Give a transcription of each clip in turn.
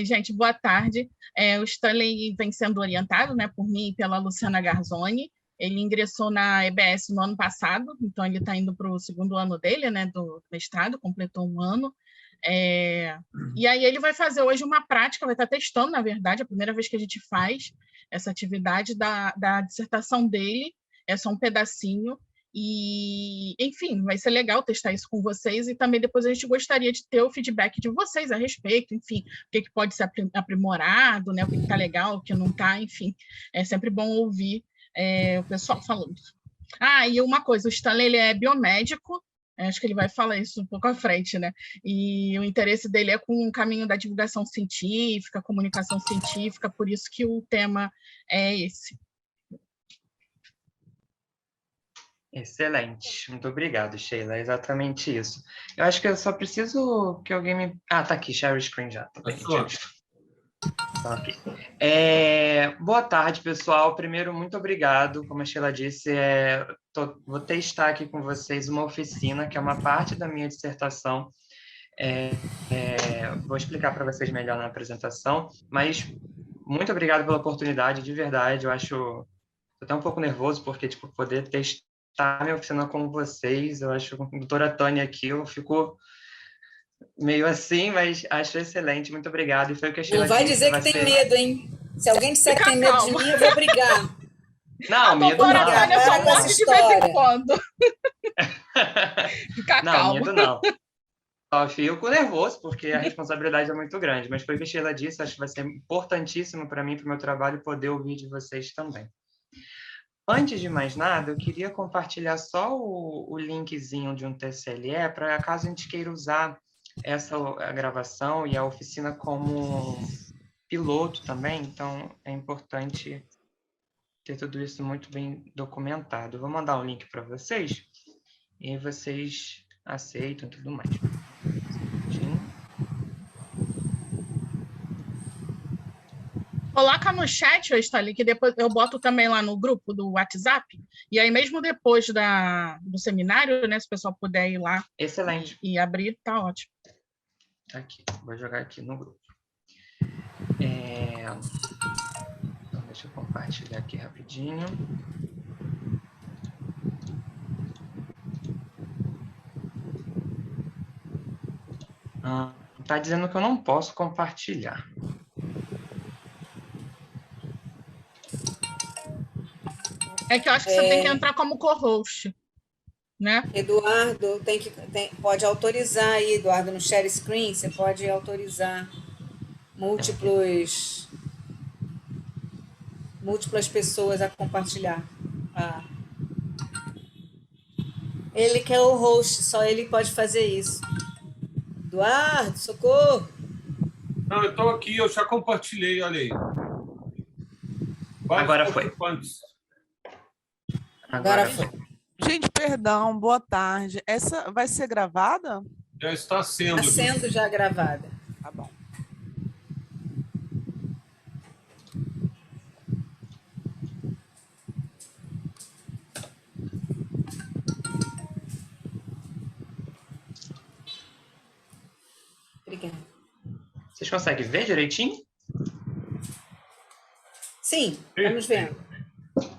Gente, boa tarde. O Stanley vem sendo orientado, né, por mim e pela Luciana Garzoni. Ele ingressou na EBS no ano passado, então ele está indo para o segundo ano dele, né, do mestrado, completou um ano. E aí ele vai fazer hoje uma prática, vai estar testando, na verdade, a primeira vez que a gente faz essa atividade da dissertação dele, é só um pedacinho. E, enfim, vai ser legal testar isso com vocês e também depois a gente gostaria de ter o feedback de vocês a respeito, enfim, o que pode ser aprimorado, né, o que está legal, o que não está, enfim. É sempre bom ouvir o pessoal falando. E uma coisa, o Stanley ele é biomédico, acho que ele vai falar isso um pouco à frente, né? E o interesse dele é com o caminho da divulgação científica, comunicação científica, por isso que o tema é esse. Excelente, muito obrigado, Sheila, é exatamente isso. Eu acho que eu só preciso que alguém me... tá aqui, share screen já. Tá bem, okay. Boa tarde, pessoal. Primeiro, muito obrigado. Como a Sheila disse, vou testar aqui com vocês uma oficina, que é uma parte da minha dissertação. Vou explicar para vocês melhor na apresentação, mas muito obrigado pela oportunidade, de verdade. Eu acho... Estou até um pouco nervoso, porque poder testar minha oficina com vocês, eu acho, com a doutora Tânia aqui, eu fico meio assim, mas acho excelente, muito obrigado. E foi o que a Sheila Não vai disse, dizer que tem medo, hein? Se alguém disser que tem medo de mim, eu vou brigar. Não, medo não. A doutora Tânia só morre de vez em quando. Fica calmo. Não, medo não. Eu fico nervoso, porque a responsabilidade é muito grande, mas foi o que a Sheila disse, acho que vai ser importantíssimo para mim, para o meu trabalho, poder ouvir de vocês também. Antes de mais nada, eu queria compartilhar só o linkzinho de um TCLE, para caso a gente queira usar a gravação e a oficina como piloto também, então é importante ter tudo isso muito bem documentado. Eu vou mandar um link para vocês, e vocês aceitam e tudo mais. Coloca no chat, Stanley, que depois eu boto também lá no grupo do WhatsApp, e aí mesmo depois do seminário, né, se o pessoal puder ir lá. Excelente. E abrir, tá ótimo. Aqui, vou jogar aqui no grupo. Então, deixa eu compartilhar aqui rapidinho. Tá dizendo que eu não posso compartilhar. É que eu acho que você tem que entrar como co-host, né? Eduardo, pode autorizar aí, Eduardo, no share screen, você pode autorizar múltiplas pessoas a compartilhar. Ele que é o host, só ele pode fazer isso. Eduardo, socorro! Não, eu estou aqui, eu já compartilhei, olha aí. Agora foi. Agora foi. Gente, perdão, boa tarde. Essa vai ser gravada? Já está sendo. Está sendo já gravada. Tá bom. Obrigada. Vocês conseguem ver direitinho? Sim, vamos vendo.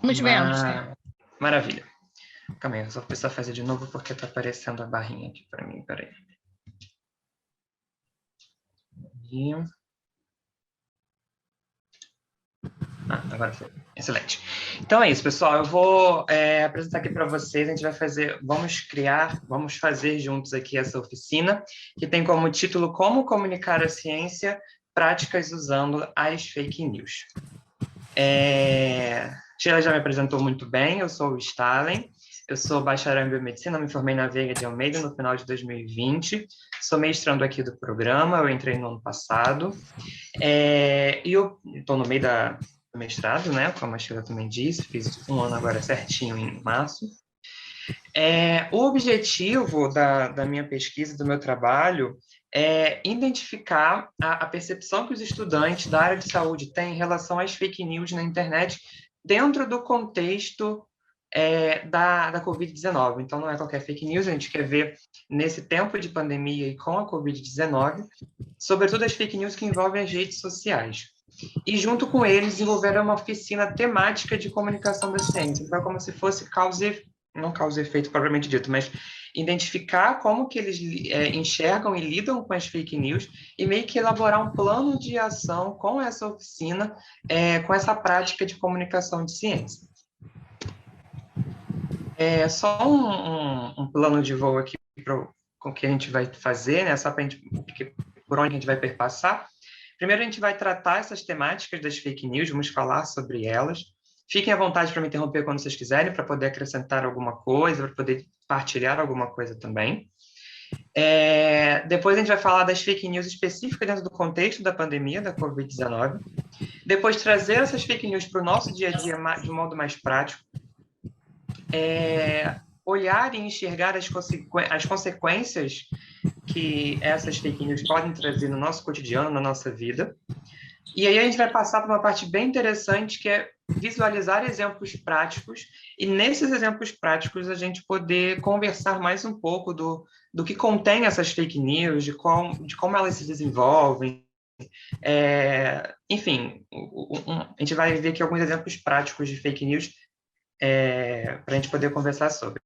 Vamos vendo. Maravilha. Calma aí, eu só preciso fazer de novo porque está aparecendo a barrinha aqui para mim. Peraí. Agora foi. Excelente. Então é isso, pessoal. Eu vou apresentar aqui para vocês. A gente vai vamos fazer juntos aqui essa oficina, que tem como título Como Comunicar a Ciência, Práticas Usando as Fake News. Sheila já me apresentou muito bem, eu sou o Stalin, eu sou bacharel em biomedicina, me formei na Veiga de Almeida no final de 2020, sou mestrando aqui do programa, eu entrei no ano passado, e eu estou no meio do mestrado, né, como a Sheila também disse, fiz um ano agora certinho em março. O objetivo da minha pesquisa, do meu trabalho, é identificar a percepção que os estudantes da área de saúde têm em relação às fake news na internet dentro do contexto da Covid-19. Então, não é qualquer fake news, a gente quer ver nesse tempo de pandemia e com a Covid-19, sobretudo as fake news que envolvem as redes sociais. E, junto com eles, desenvolveram uma oficina temática de comunicação da ciência. Então, é como se fosse não causa e efeito propriamente dito, mas identificar como que eles enxergam e lidam com as fake news e meio que elaborar um plano de ação com essa oficina, com essa prática de comunicação de ciência. Só um plano de voo aqui com o que a gente vai fazer, né? Só para por onde a gente vai perpassar. Primeiro, a gente vai tratar essas temáticas das fake news, vamos falar sobre elas. Fiquem à vontade para me interromper quando vocês quiserem, para poder acrescentar alguma coisa, para poder partilhar alguma coisa também. Depois a gente vai falar das fake news específicas dentro do contexto da pandemia da Covid-19. Depois, trazer essas fake news para o nosso dia a dia de modo mais prático. Olhar e enxergar as consequências que essas fake news podem trazer no nosso cotidiano, na nossa vida. E aí a gente vai passar para uma parte bem interessante, que é visualizar exemplos práticos, e nesses exemplos práticos a gente poder conversar mais um pouco do que contém essas fake news, de como elas se desenvolvem. Enfim, a gente vai ver aqui alguns exemplos práticos de fake news para a gente poder conversar sobre.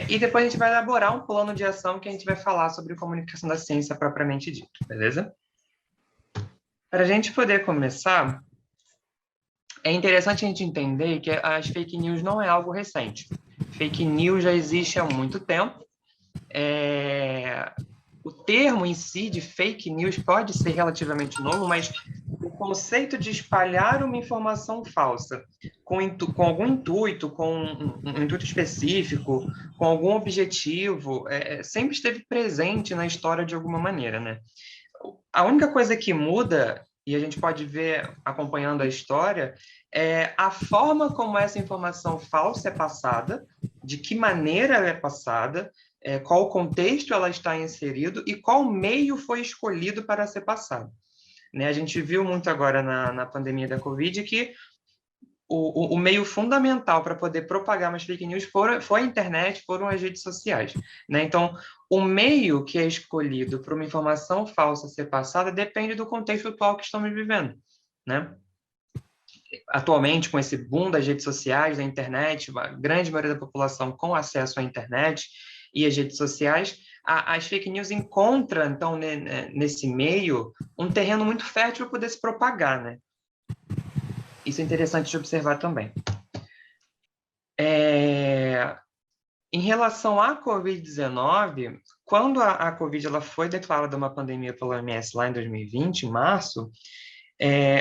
E depois a gente vai elaborar um plano de ação que a gente vai falar sobre comunicação da ciência propriamente dito, beleza? Para a gente poder começar, é interessante a gente entender que as fake news não é algo recente. Fake news já existe há muito tempo. O termo em si de fake news pode ser relativamente novo, mas o conceito de espalhar uma informação falsa com algum intuito, com um intuito específico, com algum objetivo, sempre esteve presente na história de alguma maneira, né? A única coisa que muda, e a gente pode ver acompanhando a história, é a forma como essa informação falsa é passada, de que maneira ela é passada, qual contexto ela está inserido e qual meio foi escolhido para ser passado. Né? A gente viu muito agora na pandemia da Covid que o meio fundamental para poder propagar umas fake news foi a internet, foram as redes sociais. Né? Então, o meio que é escolhido para uma informação falsa ser passada depende do contexto atual que estamos vivendo. Né? Atualmente, com esse boom das redes sociais, da internet, a grande maioria da população com acesso à internet e às redes sociais, as fake news encontram, então, nesse meio, um terreno muito fértil para poder se propagar, né? Isso é interessante de observar também. Em relação à Covid-19, quando a Covid ela foi declarada uma pandemia pela OMS lá em 2020, em março,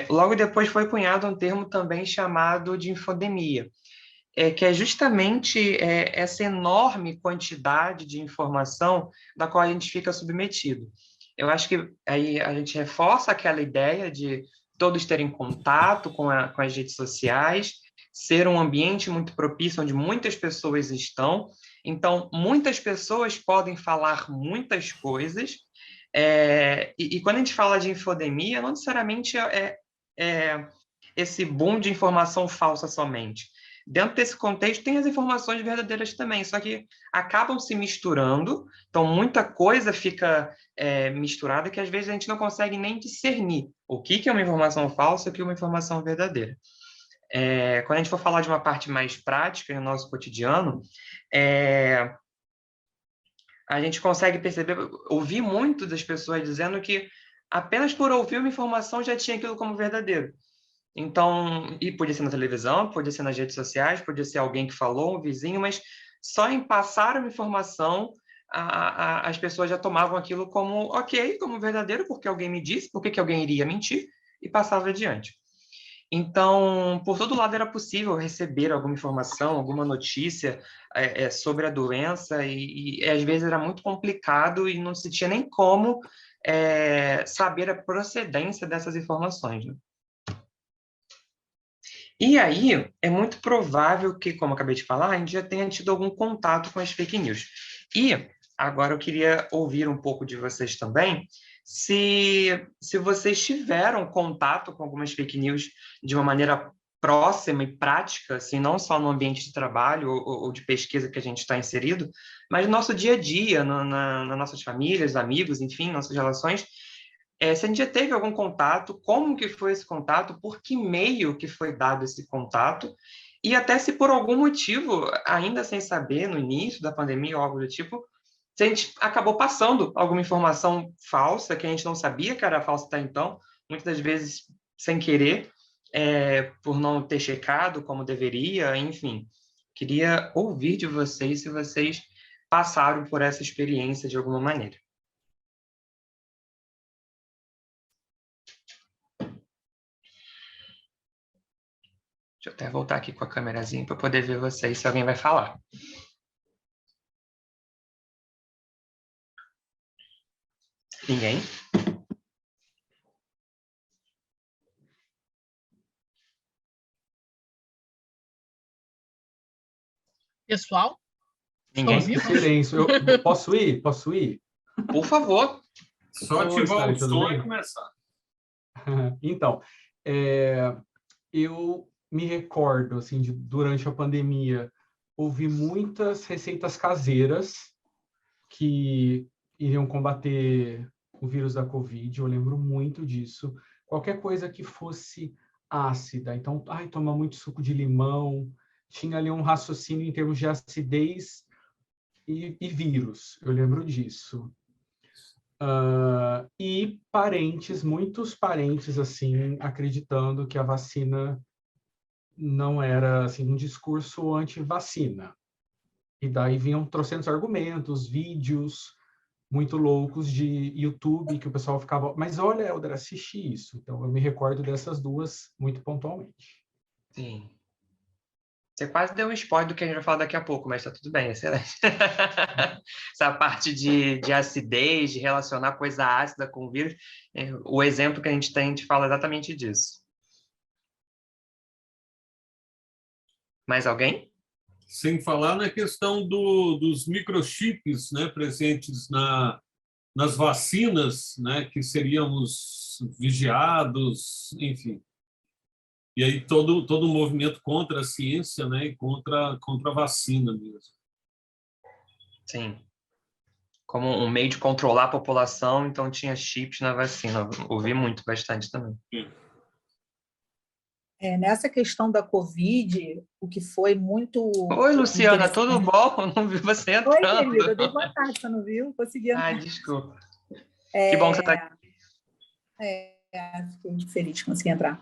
logo depois foi cunhado um termo também chamado de infodemia, que é justamente essa enorme quantidade de informação da qual a gente fica submetido. Eu acho que aí a gente reforça aquela ideia de todos terem contato com as redes sociais, ser um ambiente muito propício onde muitas pessoas estão. Então, muitas pessoas podem falar muitas coisas, e quando a gente fala de infodemia, não necessariamente esse boom de informação falsa somente. Dentro desse contexto, tem as informações verdadeiras também, só que acabam se misturando, então muita coisa fica misturada que às vezes a gente não consegue nem discernir o que é uma informação falsa e o que é uma informação verdadeira. Quando a gente for falar de uma parte mais prática no nosso cotidiano, a gente consegue perceber, ouvir muito das pessoas dizendo que apenas por ouvir uma informação já tinha aquilo como verdadeiro. Então, e podia ser na televisão, podia ser nas redes sociais, podia ser alguém que falou, um vizinho, mas só em passar uma informação, as pessoas já tomavam aquilo como ok, como verdadeiro, porque alguém me disse, por que alguém iria mentir, e passava adiante. Então, por todo lado era possível receber alguma informação, alguma notícia sobre a doença, e às vezes era muito complicado e não se tinha nem como saber a procedência dessas informações. Né? E aí, é muito provável que, como eu acabei de falar, a gente já tenha tido algum contato com as fake news. E agora eu queria ouvir um pouco de vocês também, se vocês tiveram contato com algumas fake news de uma maneira próxima e prática, assim, não só no ambiente de trabalho ou de pesquisa que a gente está inserido, mas no nosso dia a dia, nas nossas famílias, amigos, enfim, nossas relações. Se a gente já teve algum contato, como que foi esse contato, por que meio que foi dado esse contato, e até se por algum motivo, ainda sem saber, no início da pandemia ou algo do tipo, se a gente acabou passando alguma informação falsa, que a gente não sabia que era falsa até então, muitas das vezes sem querer, por não ter checado como deveria, enfim. Queria ouvir de vocês se vocês passaram por essa experiência de alguma maneira. Deixa eu até voltar aqui com a câmerazinha para poder ver vocês, se alguém vai falar. Ninguém? Pessoal, Ninguém? estou vivo? Silêncio. Posso ir? Posso ir? Por favor. Só Oi, ativar Stanley, o tudo som bem? e começar. Então, eu me recordo, assim, durante a pandemia, houve muitas receitas caseiras que iriam combater o vírus da Covid, eu lembro muito disso. Qualquer coisa que fosse ácida, então, tomar muito suco de limão, tinha ali um raciocínio em termos de acidez e vírus, eu lembro disso. E muitos parentes, assim, acreditando que a vacina não era, assim, um discurso anti-vacina. E daí vinham trocentos argumentos, vídeos muito loucos de YouTube, que o pessoal ficava, mas olha, Helder, assisti isso. Então, eu me recordo dessas duas muito pontualmente. Sim. Você quase deu um spoiler do que a gente vai falar daqui a pouco, mas tá tudo bem, excelente. Essa parte de acidez, de relacionar coisa ácida com vírus, o exemplo que a gente tem, a gente fala exatamente disso. Mais alguém? Sem falar na questão dos microchips, né, presentes nas vacinas, né, que seríamos vigiados, enfim. E aí todo o movimento contra a ciência, né, e contra a vacina mesmo. Sim. Como um meio de controlar a população, então tinha chips na vacina. Ouvi bastante também. Nessa questão da Covid, o que foi muito Oi, Luciana, interessante... tudo bom? Eu não vi você Oi, entrando. querida, eu dei boa tarde, você não viu? Consegui entrar. Desculpa. Que bom que você está aqui. Fiquei feliz de conseguir entrar.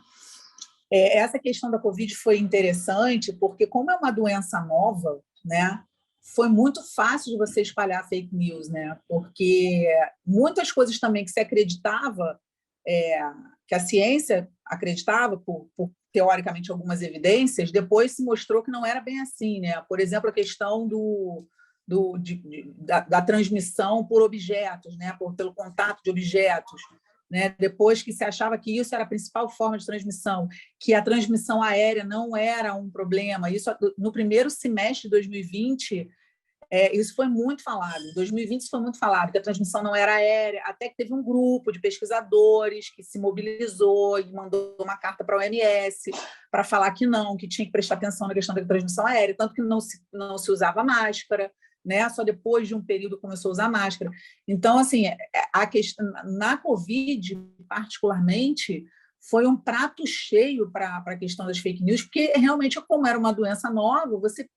Essa questão da Covid foi interessante, porque como é uma doença nova, né, foi muito fácil de você espalhar fake news, né, porque muitas coisas também que se acreditava, que a ciência acreditava, por teoricamente algumas evidências, depois se mostrou que não era bem assim, né? Por exemplo, a questão da transmissão por objetos, né? Pelo contato de objetos, né? Depois que se achava que isso era a principal forma de transmissão, que a transmissão aérea não era um problema. Isso no primeiro semestre de 2020, isso foi muito falado. Em 2020 isso foi muito falado, que a transmissão não era aérea, até que teve um grupo de pesquisadores que se mobilizou e mandou uma carta para a OMS para falar que não, que tinha que prestar atenção na questão da transmissão aérea, tanto que não se usava máscara, né? Só depois de um período começou a usar máscara. Então, assim, a questão, na Covid, particularmente, foi um prato cheio para a questão das fake news, porque realmente, como era uma doença nova, você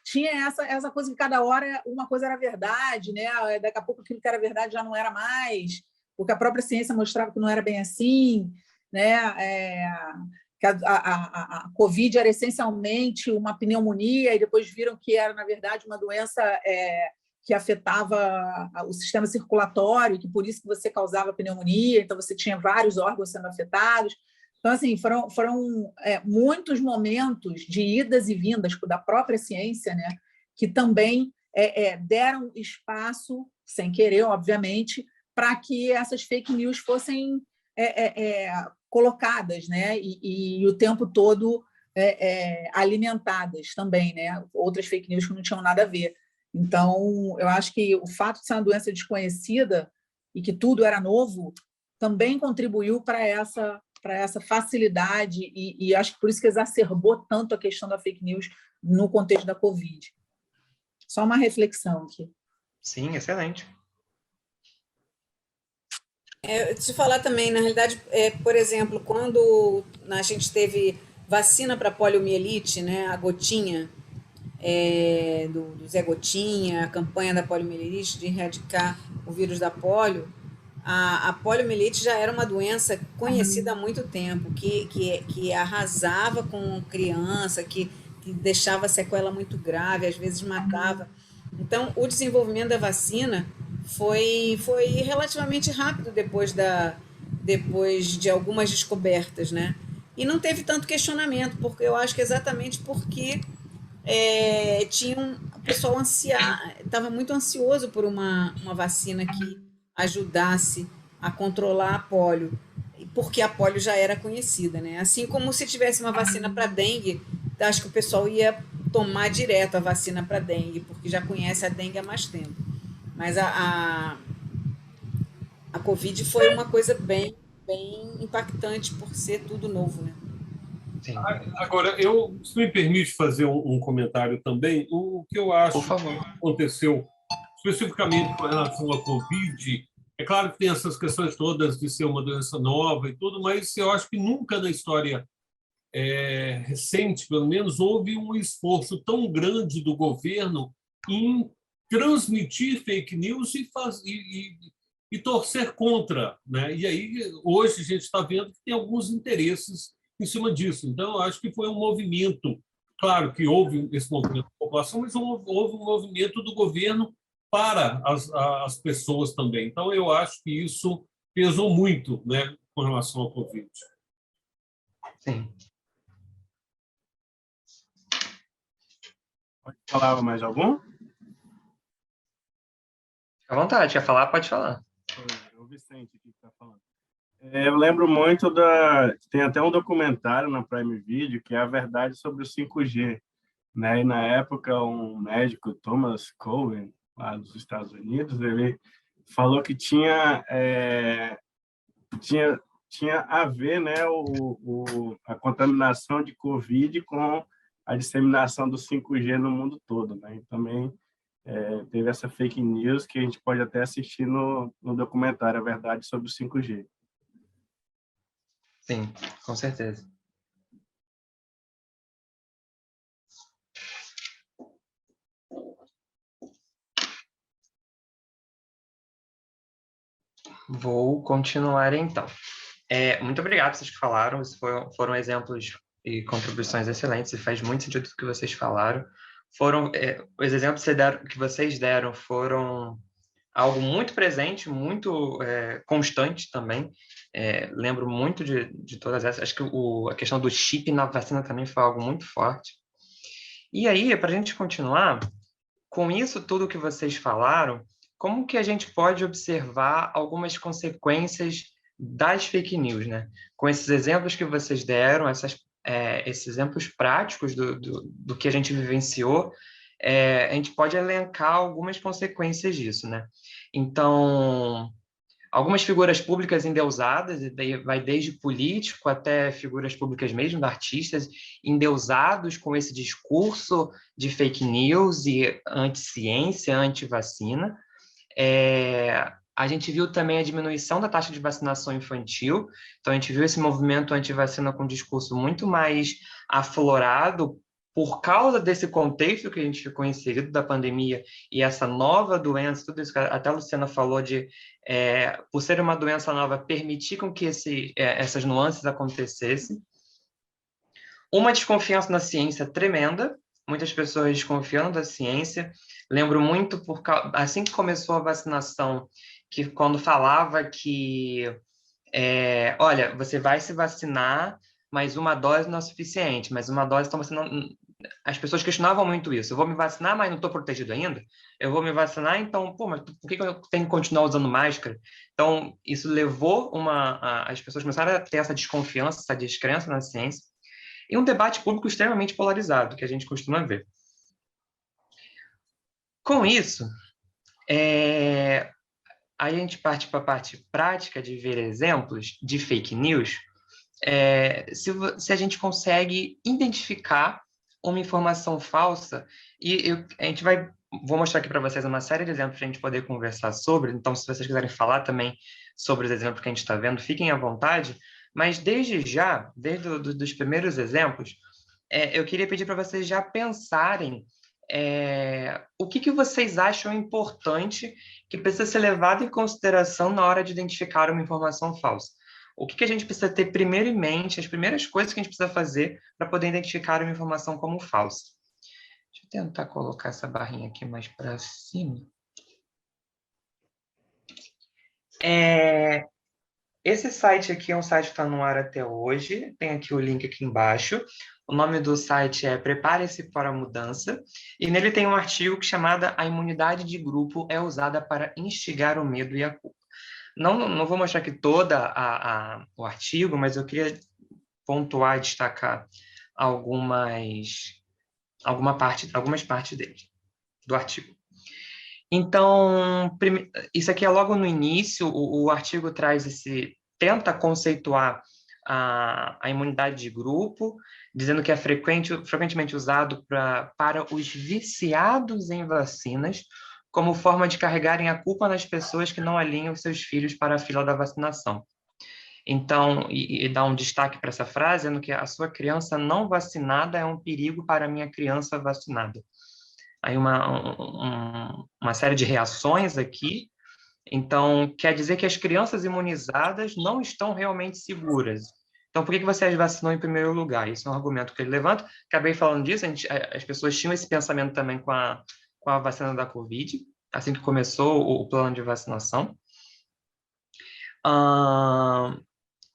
tinha essa coisa que cada hora uma coisa era verdade, né? Daqui a pouco aquilo que era verdade já não era mais, porque a própria ciência mostrava que não era bem assim, né? Que a Covid era essencialmente uma pneumonia e depois viram que era, na verdade, uma doença que afetava o sistema circulatório, que por isso que você causava pneumonia, então você tinha vários órgãos sendo afetados. Então, assim, foram muitos momentos de idas e vindas da própria ciência, né, que também deram espaço, sem querer, obviamente, para que essas fake news fossem colocadas, né, e o tempo todo alimentadas também, né, outras fake news que não tinham nada a ver. Então, eu acho que o fato de ser uma doença desconhecida e que tudo era novo também contribuiu para essa essa facilidade e acho que por isso que exacerbou tanto a questão da fake news no contexto da Covid. Só uma reflexão aqui. Sim, excelente. Te falar também, na realidade, por exemplo, quando a gente teve vacina para poliomielite, né, a gotinha, do Zé Gotinha, a campanha da poliomielite de erradicar o vírus da polio, a poliomielite já era uma doença conhecida há muito tempo, que arrasava com criança, que deixava sequela muito grave, às vezes matava. Então, o desenvolvimento da vacina foi relativamente rápido depois de algumas descobertas, né? E não teve tanto questionamento, porque eu acho que exatamente porque o pessoal estava muito ansioso por uma vacina que ajudasse a controlar a polio, porque a polio já era conhecida, né? Assim como se tivesse uma vacina para dengue, acho que o pessoal ia tomar direto a vacina para dengue, porque já conhece a dengue há mais tempo. Mas a Covid foi uma coisa bem, bem impactante por ser tudo novo, né? Sim. Agora, se me permite fazer um comentário também, o que eu acho Por favor. que aconteceu especificamente com relação à Covid, é claro que tem essas questões todas de ser uma doença nova e tudo, mas eu acho que nunca na história recente, pelo menos, houve um esforço tão grande do governo em transmitir fake news e torcer contra, né? E aí, hoje, a gente está vendo que tem alguns interesses em cima disso. Então, eu acho que foi um movimento, claro que houve esse movimento da população, mas houve um movimento do governo para as pessoas também. Então, eu acho que isso pesou muito, né, com relação ao Covid. Sim. Pode falar mais algum? Fica à vontade, quer falar? Pode falar. É o Vicente aqui que está falando. Eu lembro muito tem até um documentário na Prime Video que é a verdade sobre o 5G, né? E na época um médico, Thomas Cohen, lá dos Estados Unidos, ele falou que tinha a ver, né, a contaminação de Covid com a disseminação do 5G no mundo todo, né? E também teve essa fake news que a gente pode até assistir no documentário A Verdade sobre o 5G. Sim, com certeza. Vou continuar, então. Muito obrigado, vocês que falaram. Esses foram exemplos e contribuições excelentes, e faz muito sentido o que vocês falaram. Os exemplos que vocês deram foram algo muito presente, muito constante também. Lembro muito de todas essas. Acho que a questão do chip na vacina também foi algo muito forte. E aí, para a gente continuar, com isso tudo que vocês falaram, como que a gente pode observar algumas consequências das fake news, né? Com esses exemplos que vocês deram, esses exemplos práticos do que a gente vivenciou, a gente pode elencar algumas consequências disso, né? Então, algumas figuras públicas endeusadas, e daí vai desde político até figuras públicas mesmo, artistas, endeusados com esse discurso de fake news e anti-ciência, anti-vacina. A gente viu também a diminuição da taxa de vacinação infantil, então a gente viu esse movimento anti-vacina com um discurso muito mais aflorado por causa desse contexto que a gente ficou inserido da pandemia e essa nova doença, tudo isso que até a Luciana falou por ser uma doença nova, permitir com que essas nuances acontecessem. Uma desconfiança na ciência tremenda, muitas pessoas desconfiando da ciência. Lembro muito, assim que começou a vacinação, que quando falava que, olha, você vai se vacinar, mas uma dose não é suficiente, mas uma dose, então você não... As pessoas questionavam muito isso. Eu vou me vacinar, mas não estou protegido ainda? Eu vou me vacinar, então, mas por que eu tenho que continuar usando máscara? Então, isso levou as pessoas começaram a ter essa desconfiança, essa descrença na ciência, e um debate público extremamente polarizado, que a gente costuma ver. Com isso, a gente parte para a parte prática de ver exemplos de fake news, se a gente consegue identificar uma informação falsa, a gente vou mostrar aqui para vocês uma série de exemplos para a gente poder conversar sobre, então se vocês quiserem falar também sobre os exemplos que a gente está vendo, fiquem à vontade, mas desde os primeiros exemplos, eu queria pedir para vocês já pensarem o que vocês acham importante que precisa ser levado em consideração na hora de identificar uma informação falsa. O que a gente precisa ter primeiro em mente, as primeiras coisas que a gente precisa fazer para poder identificar uma informação como falsa. Deixa eu tentar colocar essa barrinha aqui mais para cima. Esse site aqui é um site que está no ar até hoje, tem aqui o link aqui embaixo. O nome do site é Prepare-se para a Mudança, e nele tem um artigo que é chamado A Imunidade de Grupo é usada para instigar o medo e a culpa. Não vou mostrar aqui todo o artigo, mas eu queria pontuar e destacar algumas partes dele, do artigo. Então, isso aqui é logo no início, o artigo tenta conceituar a imunidade de grupo, dizendo que é frequentemente usado para os viciados em vacinas, como forma de carregarem a culpa nas pessoas que não alinham seus filhos para a fila da vacinação. Então, e dá um destaque para essa frase, dizendo que a sua criança não vacinada é um perigo para a minha criança vacinada. Aí uma série de reações aqui. Então, quer dizer que as crianças imunizadas não estão realmente seguras. Então, por que você as vacinou em primeiro lugar? Isso é um argumento que ele levanta. Acabei falando disso, as pessoas tinham esse pensamento também com a vacina da Covid, assim que começou o plano de vacinação.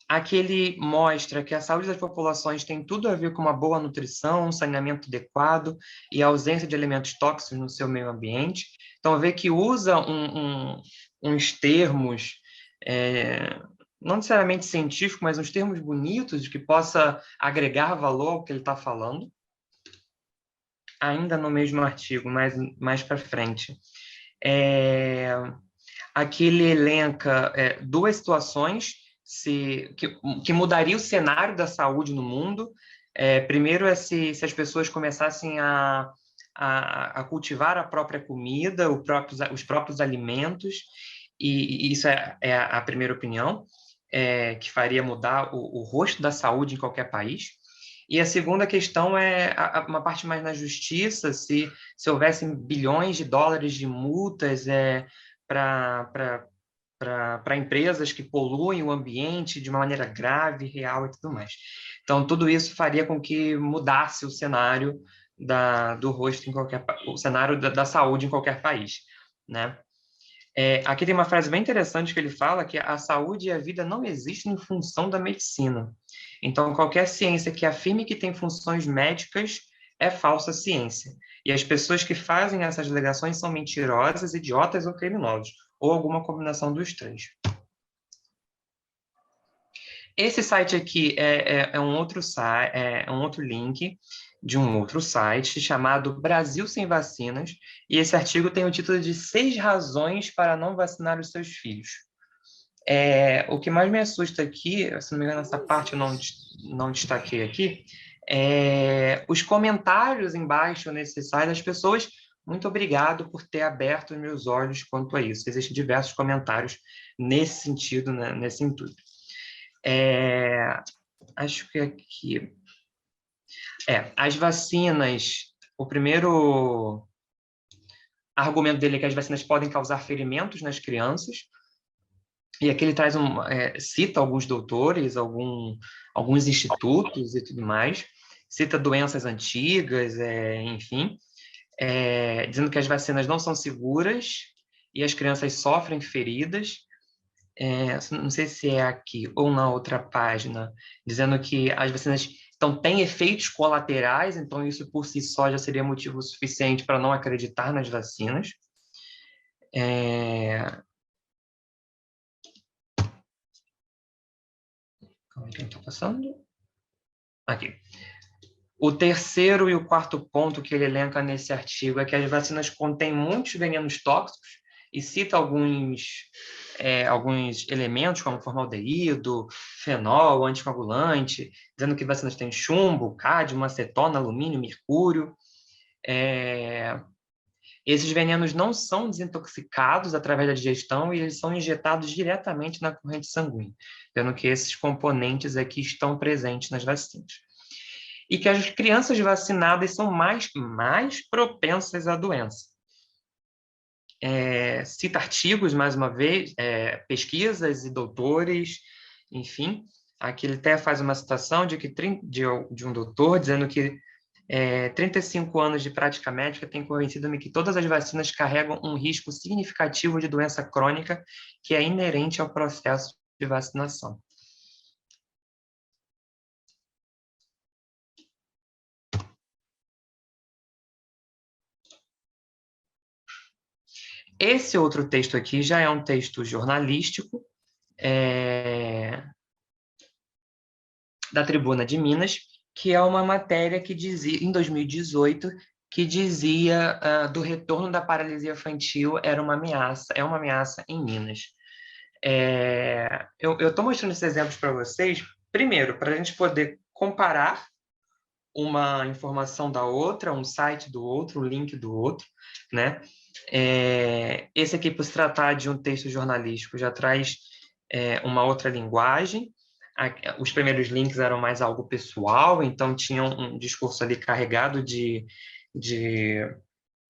Aqui ele mostra que a saúde das populações tem tudo a ver com uma boa nutrição, um saneamento adequado e a ausência de elementos tóxicos no seu meio ambiente. Então, vê que usa uns termos, não necessariamente científicos, mas uns termos bonitos que possa agregar valor ao que ele está falando. Ainda no mesmo artigo, mais para frente. Aqui ele elenca duas situações que mudaria o cenário da saúde no mundo. Primeiro se as pessoas começassem a cultivar a própria comida, os próprios alimentos, e isso é a primeira opinião, que faria mudar o rosto da saúde em qualquer país. E a segunda questão é uma parte mais na justiça, se houvessem bilhões de dólares de multas para empresas que poluem o ambiente de uma maneira grave, real e tudo mais. Então, tudo isso faria com que mudasse o cenário do rosto o cenário da saúde em qualquer país, né? Aqui tem uma frase bem interessante que ele fala, que a saúde e a vida não existem em função da medicina. Então, qualquer ciência que afirme que tem funções médicas é falsa ciência. E as pessoas que fazem essas alegações são mentirosas, idiotas ou criminosos, ou alguma combinação dos três. Esse site aqui é um outro link de um outro site chamado Brasil Sem Vacinas, e esse artigo tem o título de 6 razões para não vacinar os seus filhos. O que mais me assusta aqui, se não me engano, essa parte eu não destaquei aqui, os comentários embaixo nesse site das pessoas. Muito obrigado por ter aberto os meus olhos quanto a isso. Existem diversos comentários nesse sentido, né, nesse intuito. Acho que aqui... as vacinas... O primeiro argumento dele é que as vacinas podem causar ferimentos nas crianças. E aqui ele traz cita alguns doutores, alguns institutos e tudo mais. Cita doenças antigas, enfim... dizendo que as vacinas não são seguras e as crianças sofrem feridas. Não sei se é aqui ou na outra página, dizendo que as vacinas têm efeitos colaterais, então isso por si só já seria motivo suficiente para não acreditar nas vacinas. Como é que está passando? Aqui. O terceiro e o quarto ponto que ele elenca nesse artigo é que as vacinas contêm muitos venenos tóxicos e cita alguns alguns elementos como formaldeído, fenol, anticoagulante, dizendo que vacinas têm chumbo, cádmio, acetona, alumínio, mercúrio. Esses venenos não são desintoxicados através da digestão e eles são injetados diretamente na corrente sanguínea, vendo que esses componentes aqui estão presentes nas vacinas. E que as crianças vacinadas são mais propensas à doença. Cita artigos, mais uma vez, pesquisas e doutores, enfim. Aqui ele até faz uma citação de um doutor dizendo que 35 anos de prática médica tem convencido-me que todas as vacinas carregam um risco significativo de doença crônica que é inerente ao processo de vacinação. Esse outro texto aqui já é um texto jornalístico da Tribuna de Minas, que é uma matéria que dizia, em 2018, que dizia do retorno da paralisia infantil é uma ameaça em Minas. Eu estou mostrando esses exemplos para vocês, primeiro, para a gente poder comparar uma informação da outra, um site do outro, um link do outro, né? Esse aqui, por se tratar de um texto jornalístico, já traz uma outra linguagem. Os primeiros links eram mais algo pessoal, então tinham um discurso ali carregado de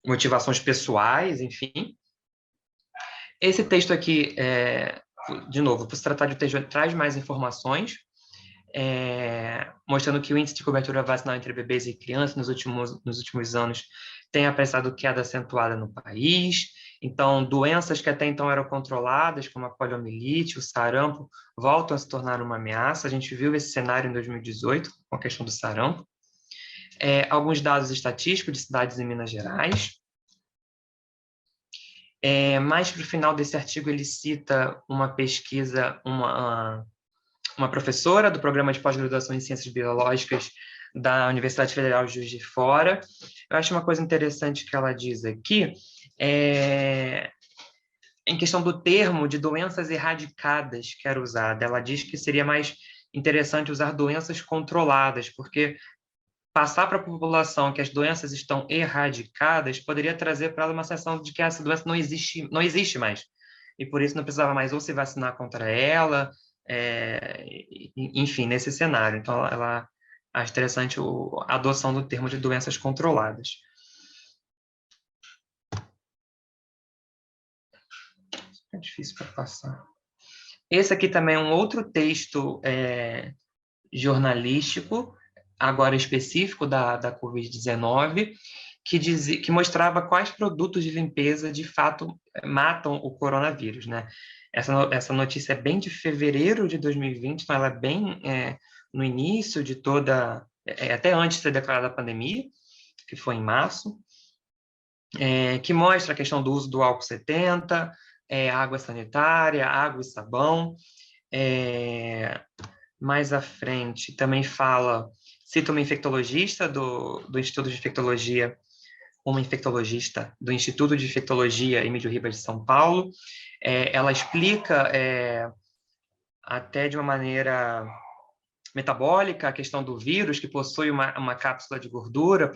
motivações pessoais, enfim. Esse texto aqui, de novo, por se tratar de um texto, traz mais informações, mostrando que o índice de cobertura vacinal entre bebês e crianças nos últimos anos tem apresentado queda acentuada no país. Então, doenças que até então eram controladas, como a poliomielite, o sarampo, voltam a se tornar uma ameaça. A gente viu esse cenário em 2018, com a questão do sarampo. Alguns dados estatísticos de cidades em Minas Gerais. Mais para o final desse artigo, ele cita uma pesquisa, uma professora do programa de pós-graduação em Ciências Biológicas da Universidade Federal de Juiz de Fora. Eu acho uma coisa interessante que ela diz aqui, em questão do termo de doenças erradicadas que era usado. Ela diz que seria mais interessante usar doenças controladas, porque passar para a população que as doenças estão erradicadas poderia trazer para ela uma sensação de que essa doença não existe mais. E por isso não precisava mais ou se vacinar contra ela, enfim, nesse cenário. Então, ela acha interessante a adoção do termo de doenças controladas. É difícil para passar. Esse aqui também é um outro texto jornalístico, agora específico da Covid-19, que mostrava quais produtos de limpeza, de fato, matam o coronavírus, né? Essa notícia é bem de fevereiro de 2020, então ela é bem no início de toda... até antes de ser declarada a pandemia, que foi em março, que mostra a questão do uso do álcool 70, água sanitária, água e sabão. Mais à frente, também cita uma infectologista do Instituto de Infectologia, uma infectologista do Instituto de Infectologia Emílio Ribas de São Paulo. Ela explica, até de uma maneira metabólica, a questão do vírus, que possui uma cápsula de gordura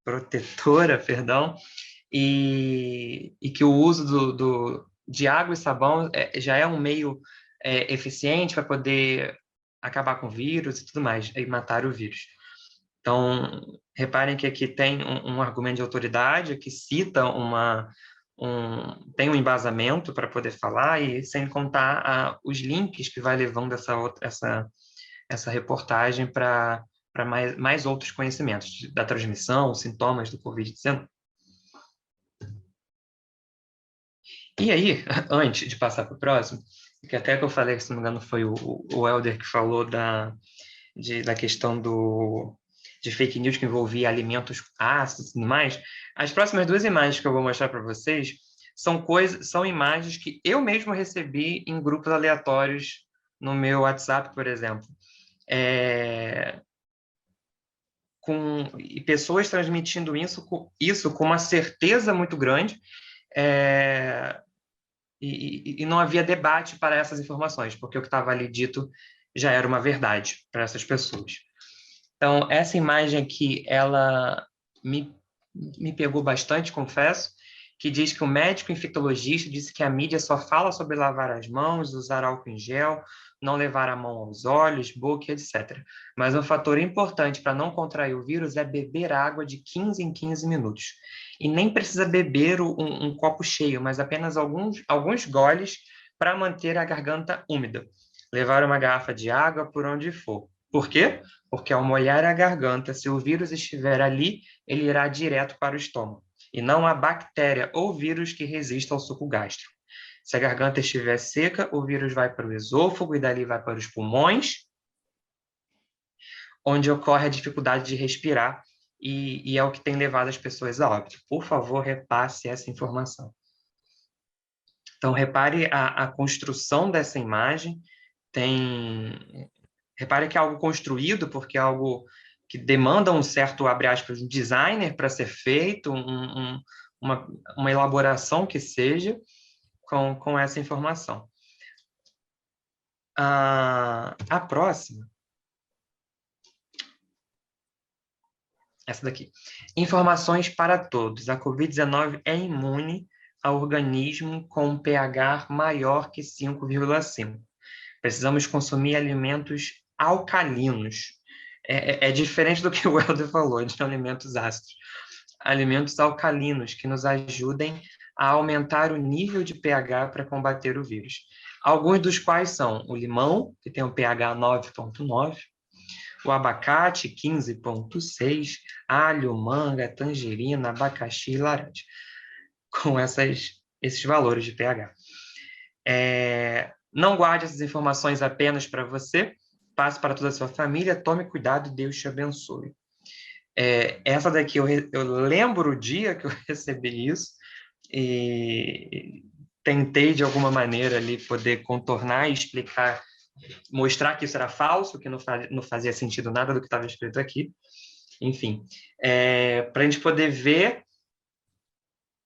protetora, perdão, e que o uso de água e sabão já é um meio eficiente para poder acabar com o vírus e tudo mais, e matar o vírus. Então, reparem que aqui tem um argumento de autoridade, que cita tem um embasamento para poder falar, e sem contar os links que vai levando essa reportagem para mais outros conhecimentos da transmissão, sintomas do Covid-19. E aí, antes de passar para o próximo, que até que eu falei, se não me engano, foi o Helder que falou da questão de fake news que envolvia alimentos ácidos e tudo mais. As próximas duas imagens que eu vou mostrar para vocês são imagens que eu mesmo recebi em grupos aleatórios no meu WhatsApp, por exemplo. E pessoas transmitindo isso com uma certeza muito grande, e não havia debate para essas informações, porque o que estava ali dito já era uma verdade para essas pessoas. Então, essa imagem aqui, ela me pegou bastante, confesso, que diz que o médico infectologista disse que a mídia só fala sobre lavar as mãos, usar álcool em gel, não levar a mão aos olhos, boca, etc. Mas um fator importante para não contrair o vírus é beber água de 15 em 15 minutos. E nem precisa beber um copo cheio, mas apenas alguns goles para manter a garganta úmida. Levar uma garrafa de água por onde for. Por quê? Porque ao molhar a garganta, se o vírus estiver ali, ele irá direto para o estômago. E não há bactéria ou vírus que resista ao suco gástrico. Se a garganta estiver seca, o vírus vai para o esôfago e dali vai para os pulmões, onde ocorre a dificuldade de respirar e é o que tem levado as pessoas a óbito. Por favor, repasse essa informação. Então, repare a construção dessa imagem. Repare que é algo construído, porque é algo que demanda um certo, abre aspas, designer para ser feito, uma elaboração que seja com essa informação. A próxima, essa daqui. Informações para todos. A Covid-19 é imune a organismo com um pH maior que 5,5. Precisamos consumir alimentos alcalinos. É diferente do que o Helder falou, de alimentos ácidos. Alimentos alcalinos que nos ajudem a aumentar o nível de pH para combater o vírus. Alguns dos quais são o limão, que tem um pH 9,9, o abacate, 15,6, alho, manga, tangerina, abacaxi e laranja, com esses valores de pH. Não guarde essas informações apenas para você, passe para toda a sua família, tome cuidado e Deus te abençoe. Essa daqui, eu lembro o dia que eu recebi isso e tentei, de alguma maneira, ali poder contornar e explicar, mostrar que isso era falso, que não fazia sentido nada do que estava escrito aqui. Enfim, para a gente poder ver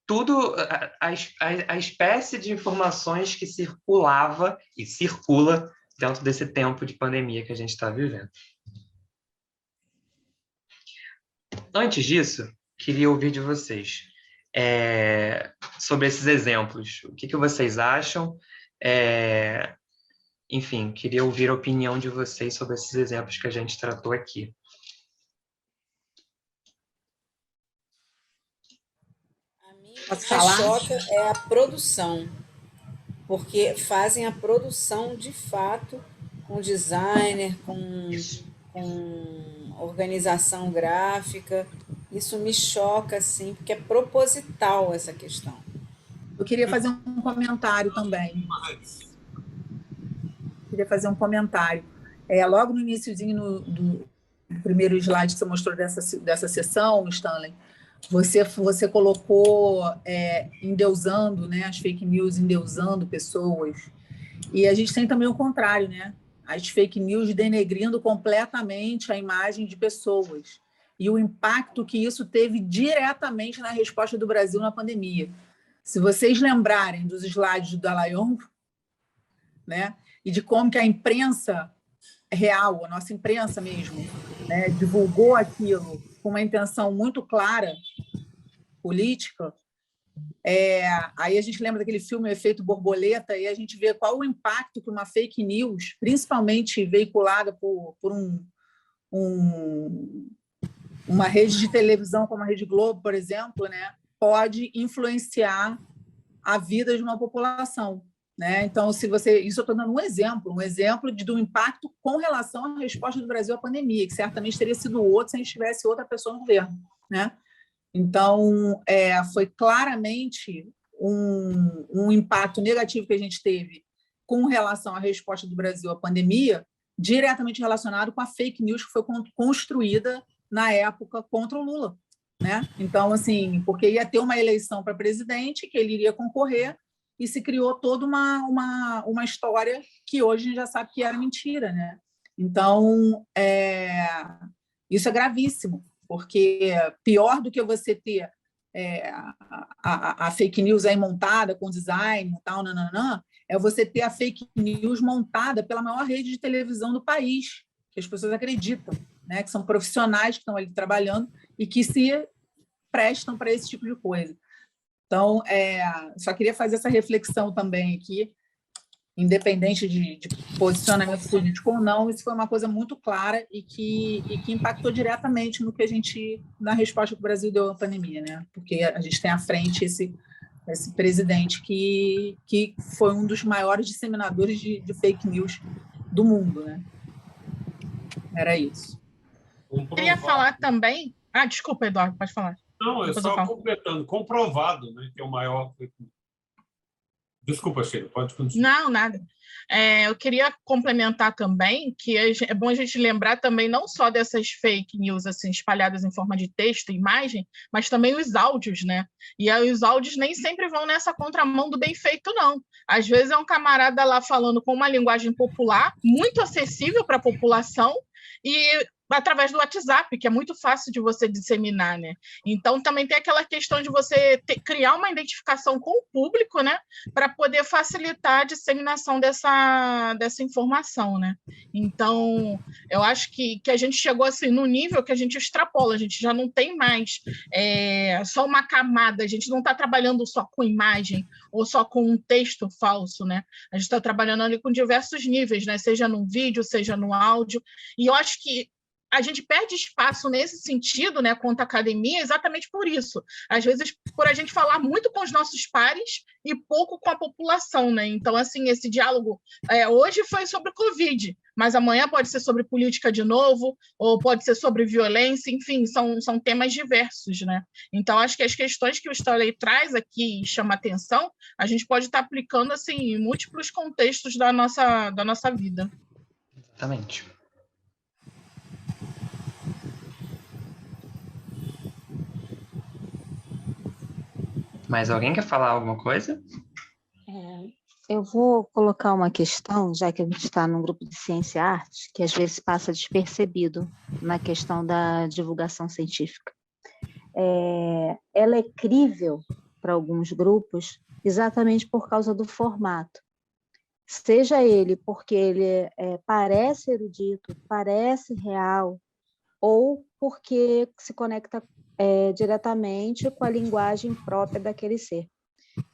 tudo, a espécie de informações que circulava e circula dentro desse tempo de pandemia que a gente está vivendo. Antes disso, queria ouvir de vocês sobre esses exemplos. O que vocês acham? Enfim, queria ouvir a opinião de vocês sobre esses exemplos que a gente tratou aqui. O que me choca é a produção, porque fazem a produção de fato com designer, com organização gráfica. Isso me choca, assim, porque é proposital essa questão. Eu queria fazer um comentário também. Logo no iniciozinho do primeiro slide que você mostrou dessa sessão, Stanley, você colocou endeusando, né, as fake news, endeusando pessoas. E a gente tem também o contrário, né? As fake news denegrindo completamente a imagem de pessoas. E o impacto que isso teve diretamente na resposta do Brasil na pandemia. Se vocês lembrarem dos slides do Dallagnol, né, e de como que a imprensa real, a nossa imprensa mesmo, né, divulgou aquilo com uma intenção muito clara, política, aí a gente lembra daquele filme O Efeito Borboleta e a gente vê qual o impacto que uma fake news, principalmente veiculada por uma rede de televisão como a Rede Globo, por exemplo, né, pode influenciar a vida de uma população. Né? Então, isso eu estou dando um exemplo do impacto com relação à resposta do Brasil à pandemia, que certamente teria sido outro se a gente tivesse outra pessoa no governo. Né? Então, foi claramente um impacto negativo que a gente teve com relação à resposta do Brasil à pandemia, diretamente relacionado com a fake news que foi construída na época contra o Lula. Né? Então, assim, porque ia ter uma eleição para presidente, que ele iria concorrer, e se criou toda uma história que hoje a gente já sabe que era mentira. Né? Então, isso é gravíssimo, porque pior do que você ter a fake news aí montada com design e tal, nananã, é você ter a fake news montada pela maior rede de televisão do país, que as pessoas acreditam, né? Que são profissionais que estão ali trabalhando e que se prestam para esse tipo de coisa. Então, só queria fazer essa reflexão também aqui, independente de posicionamento político ou não, isso foi uma coisa muito clara e que impactou diretamente no que a gente, na resposta que o Brasil deu à pandemia, né? Porque a gente tem à frente esse presidente que foi um dos maiores disseminadores de fake news do mundo, né? Era isso. Queria falar também... desculpa, Eduardo, pode falar. Não, Depois só completando, comprovado, né, que é o maior... Desculpa, Sheila, pode continuar. Não, nada. Eu queria complementar também que é bom a gente lembrar também não só dessas fake news assim, espalhadas em forma de texto e imagem, mas também os áudios, né? E aí, os áudios nem sempre vão nessa contramão do bem feito, não. Às vezes é um camarada lá falando com uma linguagem popular, muito acessível para a população, e através do WhatsApp, que é muito fácil de você disseminar, né? Então, também tem aquela questão de você criar uma identificação com o público, né? Para poder facilitar a disseminação dessa informação, né? Então, eu acho que a gente chegou assim no nível que a gente extrapola, a gente já não tem mais só uma camada, a gente não está trabalhando só com imagem ou só com um texto falso, né? A gente está trabalhando ali com diversos níveis, né? Seja no vídeo, seja no áudio, e eu acho que a gente perde espaço nesse sentido, né, quanto à academia, exatamente por isso. Às vezes, por a gente falar muito com os nossos pares e pouco com a população, né? Então, assim, esse diálogo hoje foi sobre Covid, mas amanhã pode ser sobre política de novo, ou pode ser sobre violência, enfim, são temas diversos, né? Então, acho que as questões que o Stanley traz aqui e chama atenção, a gente pode estar aplicando, assim, em múltiplos contextos da nossa vida. Exatamente. Mais alguém quer falar alguma coisa? Eu vou colocar uma questão, já que a gente está num grupo de ciência e arte, que às vezes passa despercebido na questão da divulgação científica. Ela é crível para alguns grupos exatamente por causa do formato. Seja ele porque ele parece erudito, parece real, ou porque se conecta diretamente com a linguagem própria daquele ser,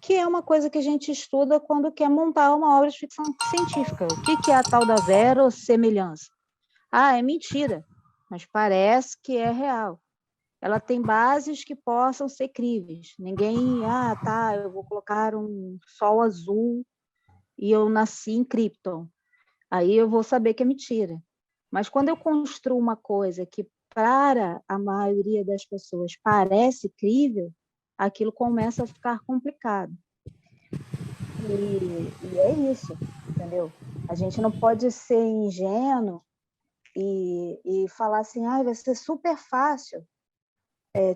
que é uma coisa que a gente estuda quando quer montar uma obra de ficção científica. O que é a tal da verossemelhança? É mentira, mas parece que é real. Ela tem bases que possam ser críveis. Ninguém, eu vou colocar um sol azul e eu nasci em Krypton. Aí eu vou saber que é mentira. Mas quando eu construo uma coisa que para a maioria das pessoas parece crível, aquilo começa a ficar complicado. E é isso, entendeu? A gente não pode ser ingênuo e falar assim, vai ser super fácil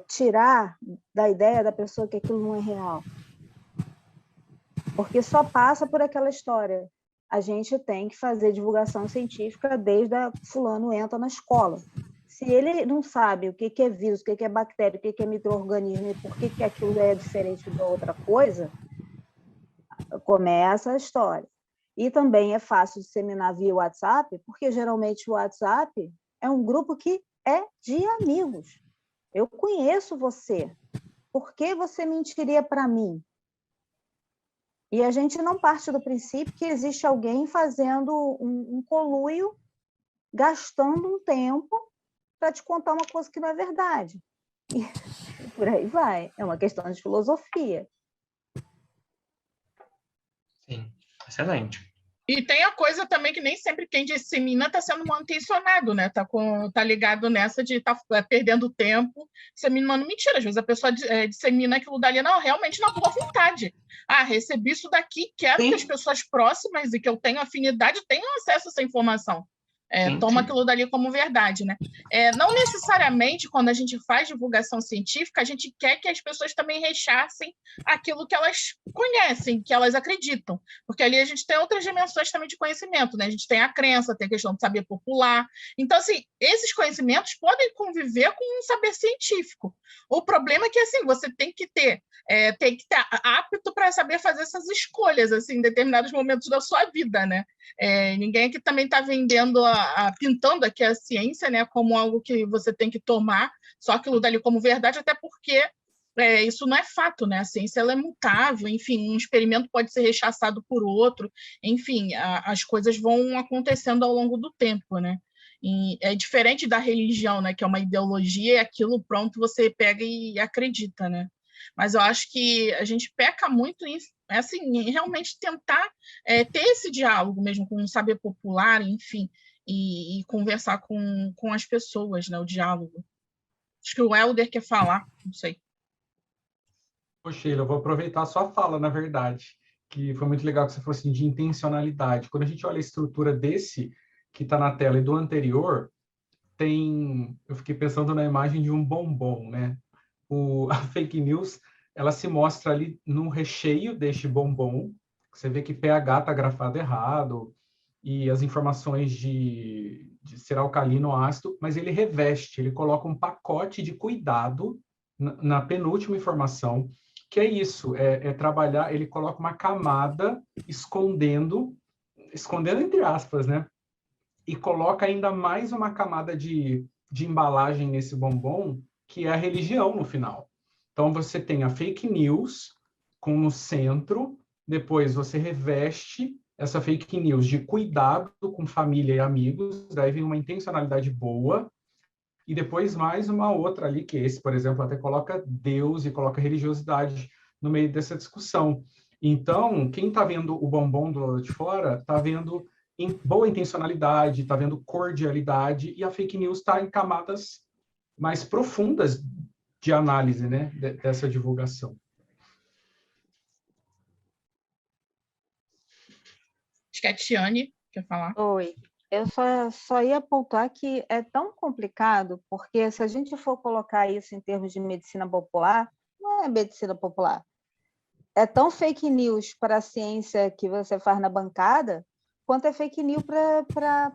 tirar da ideia da pessoa que aquilo não é real. Porque só passa por aquela história. A gente tem que fazer divulgação científica desde fulano entra na escola. Se ele não sabe o que é vírus, o que é bactéria, o que é micro-organismo e por que aquilo é diferente da outra coisa, começa a história. E também é fácil disseminar via WhatsApp, porque geralmente o WhatsApp é um grupo que é de amigos. Eu conheço você. Por que você mentiria para mim? E a gente não parte do princípio que existe alguém fazendo um conluio, gastando um tempo para te contar uma coisa que não é verdade. E por aí vai. É uma questão de filosofia. Sim, excelente. E tem a coisa também que nem sempre quem dissemina está sendo mal intencionado, né? Tá ligado nessa de estar perdendo tempo, disseminando mentira. Às vezes a pessoa dissemina aquilo dali, não, realmente na boa vontade. Recebi isso daqui, quero que as pessoas próximas e que eu tenho afinidade tenham acesso a essa informação. Toma aquilo dali como verdade, né? Não necessariamente, quando a gente faz divulgação científica, a gente quer que as pessoas também rechacem aquilo que elas conhecem, que elas acreditam, porque ali a gente tem outras dimensões também de conhecimento, né? A gente tem a crença, tem a questão do saber popular. Então, assim, esses conhecimentos podem conviver com um saber científico. O problema é que, assim, você tem que estar apto para saber fazer essas escolhas, assim, em determinados momentos da sua vida, né? Ninguém aqui também está vendendo, pintando aqui a ciência, né, como algo que você tem que tomar, só aquilo dali como verdade, até porque isso não é fato, né? A ciência ela é mutável, enfim, um experimento pode ser rechaçado por outro, enfim, as coisas vão acontecendo ao longo do tempo, né? E é diferente da religião, né, que é uma ideologia, e aquilo pronto você pega e acredita, né? Mas eu acho que a gente peca muito em realmente tentar ter esse diálogo mesmo com o saber popular, enfim, e conversar com as pessoas, né, o diálogo. Acho que o Helder quer falar, não sei. Ô, Sheila, eu vou aproveitar a sua fala, na verdade, que foi muito legal que você falou assim, de intencionalidade. Quando a gente olha a estrutura desse que está na tela e do anterior, eu fiquei pensando na imagem de um bombom, né? A fake news, ela se mostra ali no recheio deste bombom, você vê que pH está grafado errado, e as informações de ser alcalino ou ácido, mas ele reveste, ele coloca um pacote de cuidado na penúltima informação, que é isso, trabalhar, ele coloca uma camada escondendo entre aspas, né? E coloca ainda mais uma camada de embalagem nesse bombom, que é a religião no final. Então, você tem a fake news no centro, depois você reveste essa fake news de cuidado com família e amigos, daí vem uma intencionalidade boa, e depois mais uma outra ali, que esse, por exemplo, até coloca Deus e coloca religiosidade no meio dessa discussão. Então, quem está vendo o bombom do lado de fora, está vendo boa intencionalidade, está vendo cordialidade, e a fake news está em camadas mais profundas de análise, né, dessa divulgação. Acho que a Tiane quer falar. Oi. Eu só ia apontar que é tão complicado, porque se a gente for colocar isso em termos de medicina popular, não é medicina popular. É tão fake news para a ciência que você faz na bancada, quanto é fake news para